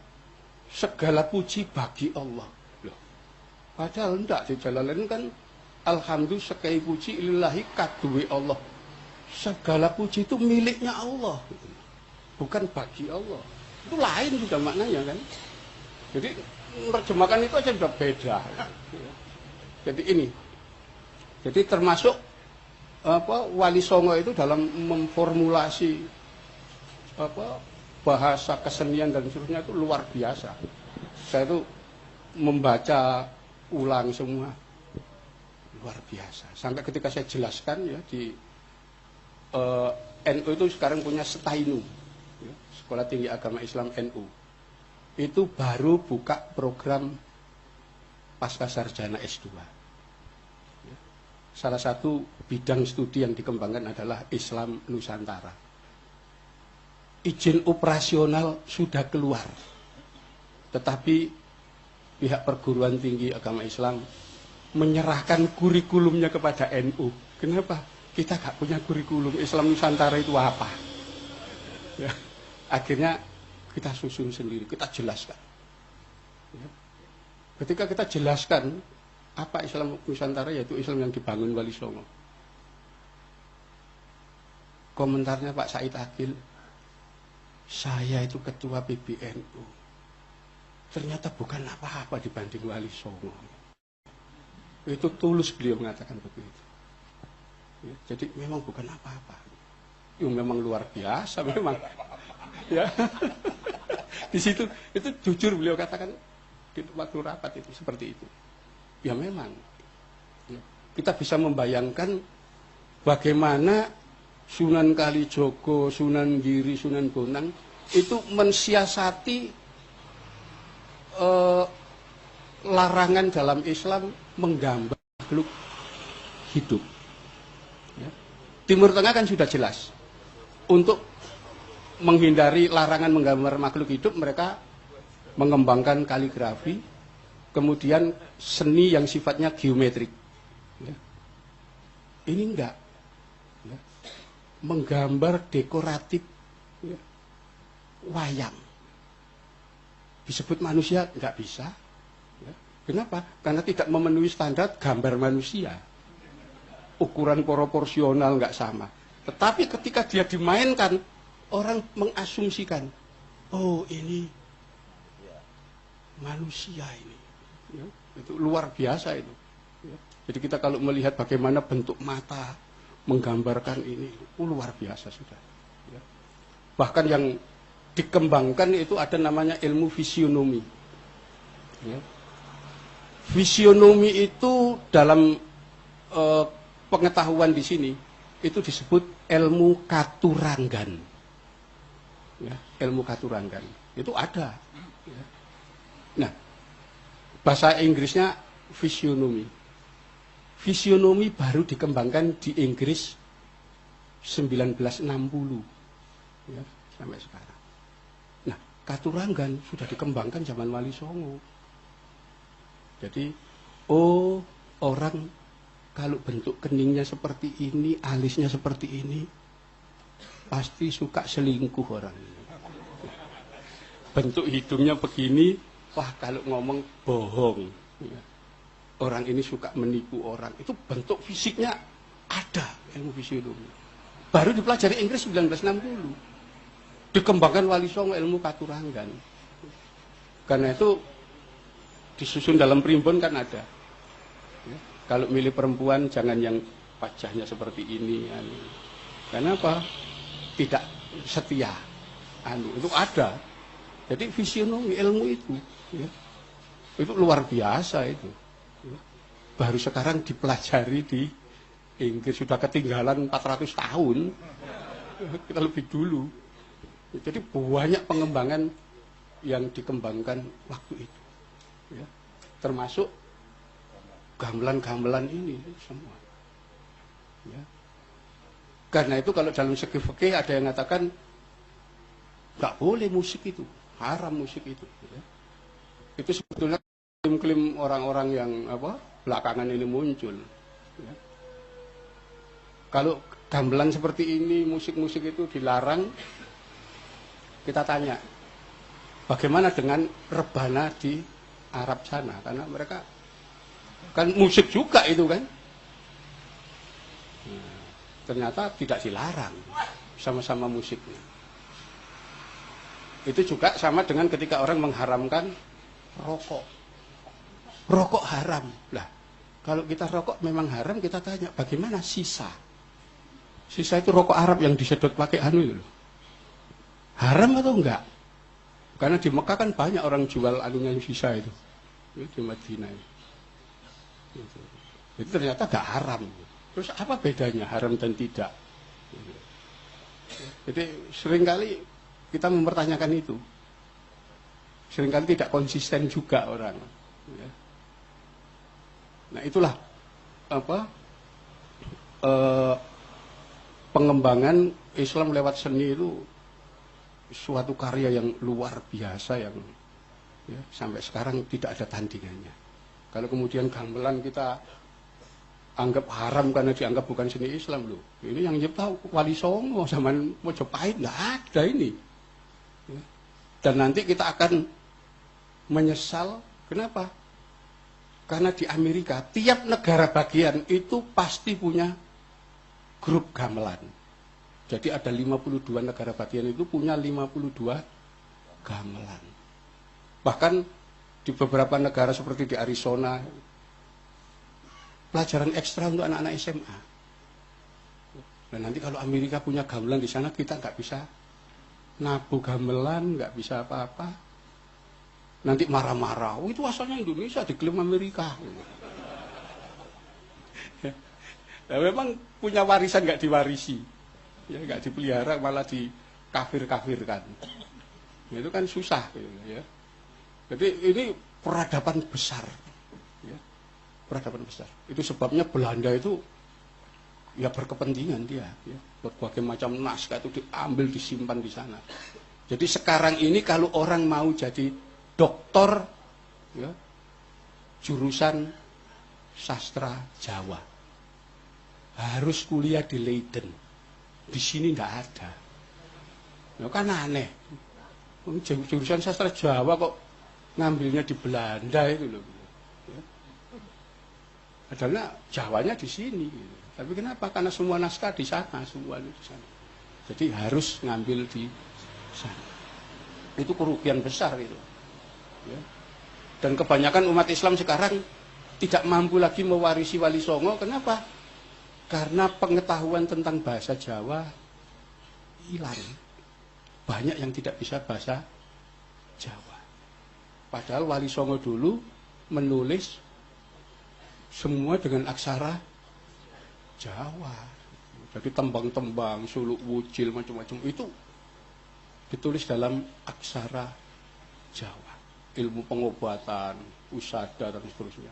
segala puji bagi Allah. Padahal enggak, di Jalalain kan alhamdulillah sekai puji lillahi kaduwe Allah. Segala puji itu miliknya Allah. Bukan bagi Allah. Itu lain juga maknanya kan. Jadi menerjemahkan itu aja sudah beda. Jadi ini. Jadi termasuk Wali Songo itu dalam memformulasi bahasa kesenian dan seterusnya itu luar biasa. Saya itu membaca ulang semua luar biasa. Sampai ketika saya jelaskan ya di NU itu sekarang punya Setainu, ya, Sekolah Tinggi Agama Islam NU. Itu baru buka program pasca sarjana S2. Ya. Salah satu bidang studi yang dikembangkan adalah Islam Nusantara. Izin operasional sudah keluar, tetapi pihak perguruan tinggi agama Islam menyerahkan kurikulumnya kepada NU. Kenapa? Kita gak punya kurikulum Islam Nusantara itu apa? Ya. Akhirnya kita susun sendiri, kita jelaskan. Ya. Ketika kita jelaskan apa Islam Nusantara, yaitu Islam yang dibangun Wali Songo. Komentarnya Pak Said Akil, saya itu ketua PBNU. Ternyata bukan apa-apa dibanding Wali Songo. Itu tulus beliau mengatakan begitu. Ya, jadi memang bukan apa-apa. Itu memang luar biasa memang. Ya. Di situ itu jujur beliau katakan di waktu rapat itu seperti itu. Ya memang. Ya. Kita bisa membayangkan bagaimana Sunan Kalijogo, Sunan Giri, Sunan Bonang itu mensiasati larangan dalam Islam menggambar makhluk hidup. Ya. Timur Tengah kan sudah jelas. Untuk menghindari larangan menggambar makhluk hidup, mereka mengembangkan kaligrafi, kemudian seni yang sifatnya geometrik. Ya. Ini enggak. Ya. menggambar dekoratif ya, wayang. Disebut manusia nggak bisa. Ya. Kenapa? Karena tidak memenuhi standar gambar manusia. Ukuran proporsional nggak sama. Tetapi ketika dia dimainkan, orang mengasumsikan, oh ini manusia ini. Ya, itu luar biasa itu. Ya. Jadi kita kalau melihat bagaimana bentuk mata menggambarkan ini, luar biasa sudah. Ya. Bahkan yang dikembangkan itu ada namanya ilmu fisionomi. Ya. Fisionomi itu dalam pengetahuan di sini itu disebut ilmu katuranggan. Ya, ilmu katuranggan itu ada. Ya. Nah, bahasa Inggrisnya fisionomi. Fisionomi baru dikembangkan di Inggris 1960 ya, sampai sekarang. Nah, katuranggan sudah dikembangkan zaman Wali Songo. Jadi, oh orang kalau bentuk keningnya seperti ini, alisnya seperti ini, pasti suka selingkuh orang ini. Bentuk hidungnya begini, wah kalau ngomong bohong. Ya. Orang ini suka menipu orang. Itu bentuk fisiknya ada ilmu fisionomi. Baru dipelajari Inggris 1960. Dikembangkan Wali Songo ilmu katuranggan. Karena itu disusun dalam primbon kan ada. Ya. Kalau milih perempuan jangan yang wajahnya seperti ini. Karena apa? Tidak setia. Itu ada. Jadi fisionomi ilmu itu. Ya. Itu luar biasa itu. Baru sekarang dipelajari di Inggris, sudah ketinggalan 400 tahun. Kita lebih dulu. Jadi banyak pengembangan yang dikembangkan waktu itu. Ya. Termasuk gamelan-gamelan ini semua. Ya. Karena itu kalau dalam segi fikih ada yang mengatakan nggak boleh musik itu, haram musik itu. Ya. Itu sebetulnya klaim-klaim orang-orang yang belakangan ini muncul. Ya. Kalau gamelan seperti ini, musik-musik itu dilarang, kita tanya, bagaimana dengan rebana di Arab sana? Karena mereka kan musik juga itu kan. Nah, ternyata tidak dilarang, sama-sama musiknya. Itu juga sama dengan ketika orang mengharamkan rokok. Rokok haram. Lah, kalau kita rokok memang haram, kita tanya, bagaimana sisa? Sisa itu rokok Arab yang disedot pakai itu loh. Haram atau enggak? Karena di Mekah kan banyak orang jual anunya sisa itu. Di Madinah. Itu ternyata enggak haram. Terus apa bedanya haram dan tidak? Jadi seringkali kita mempertanyakan itu. Seringkali tidak konsisten juga orang. Nah itulah pengembangan Islam lewat seni itu suatu karya yang luar biasa yang ya, sampai sekarang tidak ada tandingannya. Kalau kemudian gamelan kita anggap haram karena dianggap bukan seni Islam loh. Ini yang nyipta Wali Songo zaman Mojopahit, nggak ada ini. Ya. Dan nanti kita akan menyesal. Kenapa? Karena di Amerika tiap negara bagian itu pasti punya grup gamelan. Jadi ada 52 negara bagian itu punya 52 gamelan. Bahkan di beberapa negara seperti di Arizona, pelajaran ekstra untuk anak-anak SMA. Dan nanti kalau Amerika punya gamelan di sana, kita nggak bisa nabuh gamelan, nggak bisa apa-apa. Nanti marah-marah, oh, itu asalnya Indonesia, diklaim Amerika. Nah, memang punya warisan nggak diwarisi, ya nggak dipelihara, malah dikafir-kafirkan. Itu kan susah, ya. Jadi ini peradaban besar, ya. Peradaban besar. Itu sebabnya Belanda itu ya berkepentingan dia, ya. Berbagai macam naskah itu diambil, disimpan di sana. Jadi sekarang ini kalau orang mau jadi doktor, ya, jurusan sastra Jawa, harus kuliah di Leiden. Di sini tidak ada. Ya kan aneh. Jurusan sastra Jawa kok ngambilnya di Belanda itu loh. Ya. Padahal Jawanya di sini. Gitu. Tapi kenapa? Karena semua naskah di sana, semua di sana. Jadi harus ngambil di sana. Itu kerugian besar itu. Ya. Dan kebanyakan umat Islam sekarang tidak mampu lagi mewarisi Wali Songo. Kenapa? Karena pengetahuan tentang bahasa Jawa hilang. Banyak yang tidak bisa bahasa Jawa. Padahal Wali Songo dulu menulis semua dengan aksara Jawa. Jadi tembang-tembang, suluk wujil, macam-macam itu ditulis dalam aksara Jawa. Ilmu pengobatan, usada dan seterusnya,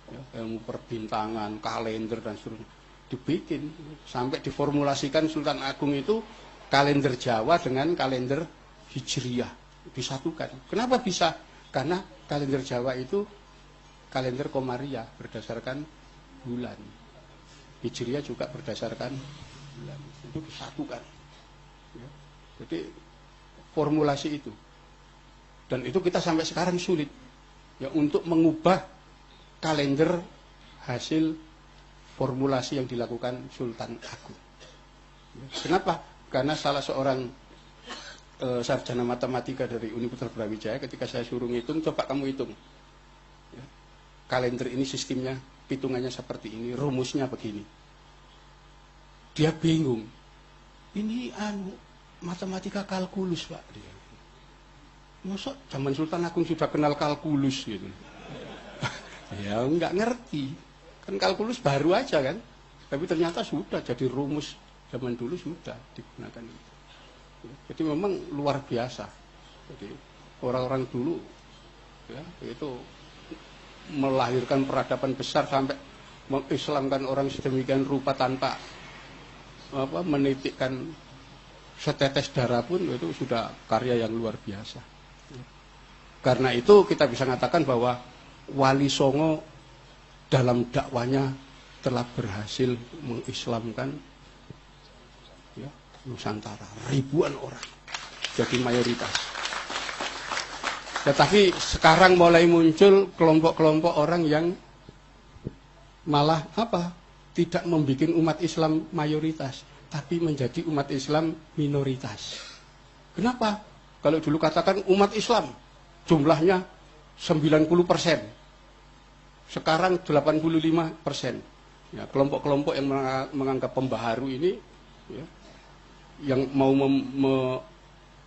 ya, ilmu perbintangan, kalender dan seterusnya dibikin sampai diformulasikan Sultan Agung itu kalender Jawa dengan kalender Hijriyah disatukan. Kenapa bisa? Karena kalender Jawa itu kalender Komariah berdasarkan bulan, Hijriyah juga berdasarkan bulan, itu disatukan. Ya. Jadi formulasi itu. Dan itu kita sampai sekarang sulit ya untuk mengubah kalender hasil formulasi yang dilakukan Sultan Agung. Kenapa? Karena salah seorang sarjana matematika dari Universitas Brawijaya ketika saya suruh ngitung, coba kamu hitung. Ya. Kalender ini sistemnya, hitungannya seperti ini, rumusnya begini. Dia bingung. Ini matematika kalkulus, Pak. Dia. Masa zaman Sultan Agung sudah kenal kalkulus gitu. Ya nggak ngerti. Kan kalkulus baru aja kan. Tapi ternyata sudah jadi rumus zaman dulu sudah digunakan itu. Jadi memang luar biasa. Jadi orang-orang dulu ya itu melahirkan peradaban besar sampai mengislamkan orang sedemikian rupa tanpa menitikkan setetes darah pun itu sudah karya yang luar biasa. Karena itu kita bisa mengatakan bahwa Wali Songo dalam dakwanya telah berhasil mengislamkan ya, Nusantara ribuan orang jadi mayoritas. Tetapi sekarang mulai muncul kelompok-kelompok orang yang malah tidak membuat umat Islam mayoritas, tapi menjadi umat Islam minoritas. Kenapa? Kalau dulu katakan umat Islam jumlahnya 90%, sekarang 85%. Ya, kelompok-kelompok yang menganggap pembaharu ini, ya, yang mau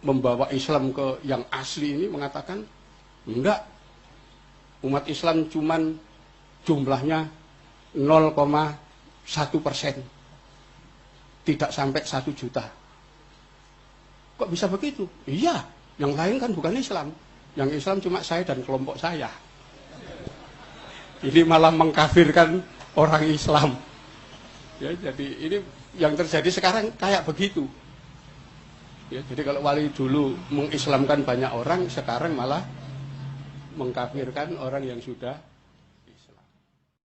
membawa Islam ke yang asli ini mengatakan enggak, umat Islam cuman jumlahnya 0,1%, tidak sampai 1 juta. Kok bisa begitu? Iya, yang lain kan bukan Islam. Yang Islam cuma saya dan kelompok saya. Ini malah mengkafirkan orang Islam. Ya, jadi ini yang terjadi sekarang kayak begitu. Ya, jadi kalau Wali dulu mengislamkan banyak orang, sekarang malah mengkafirkan orang yang sudah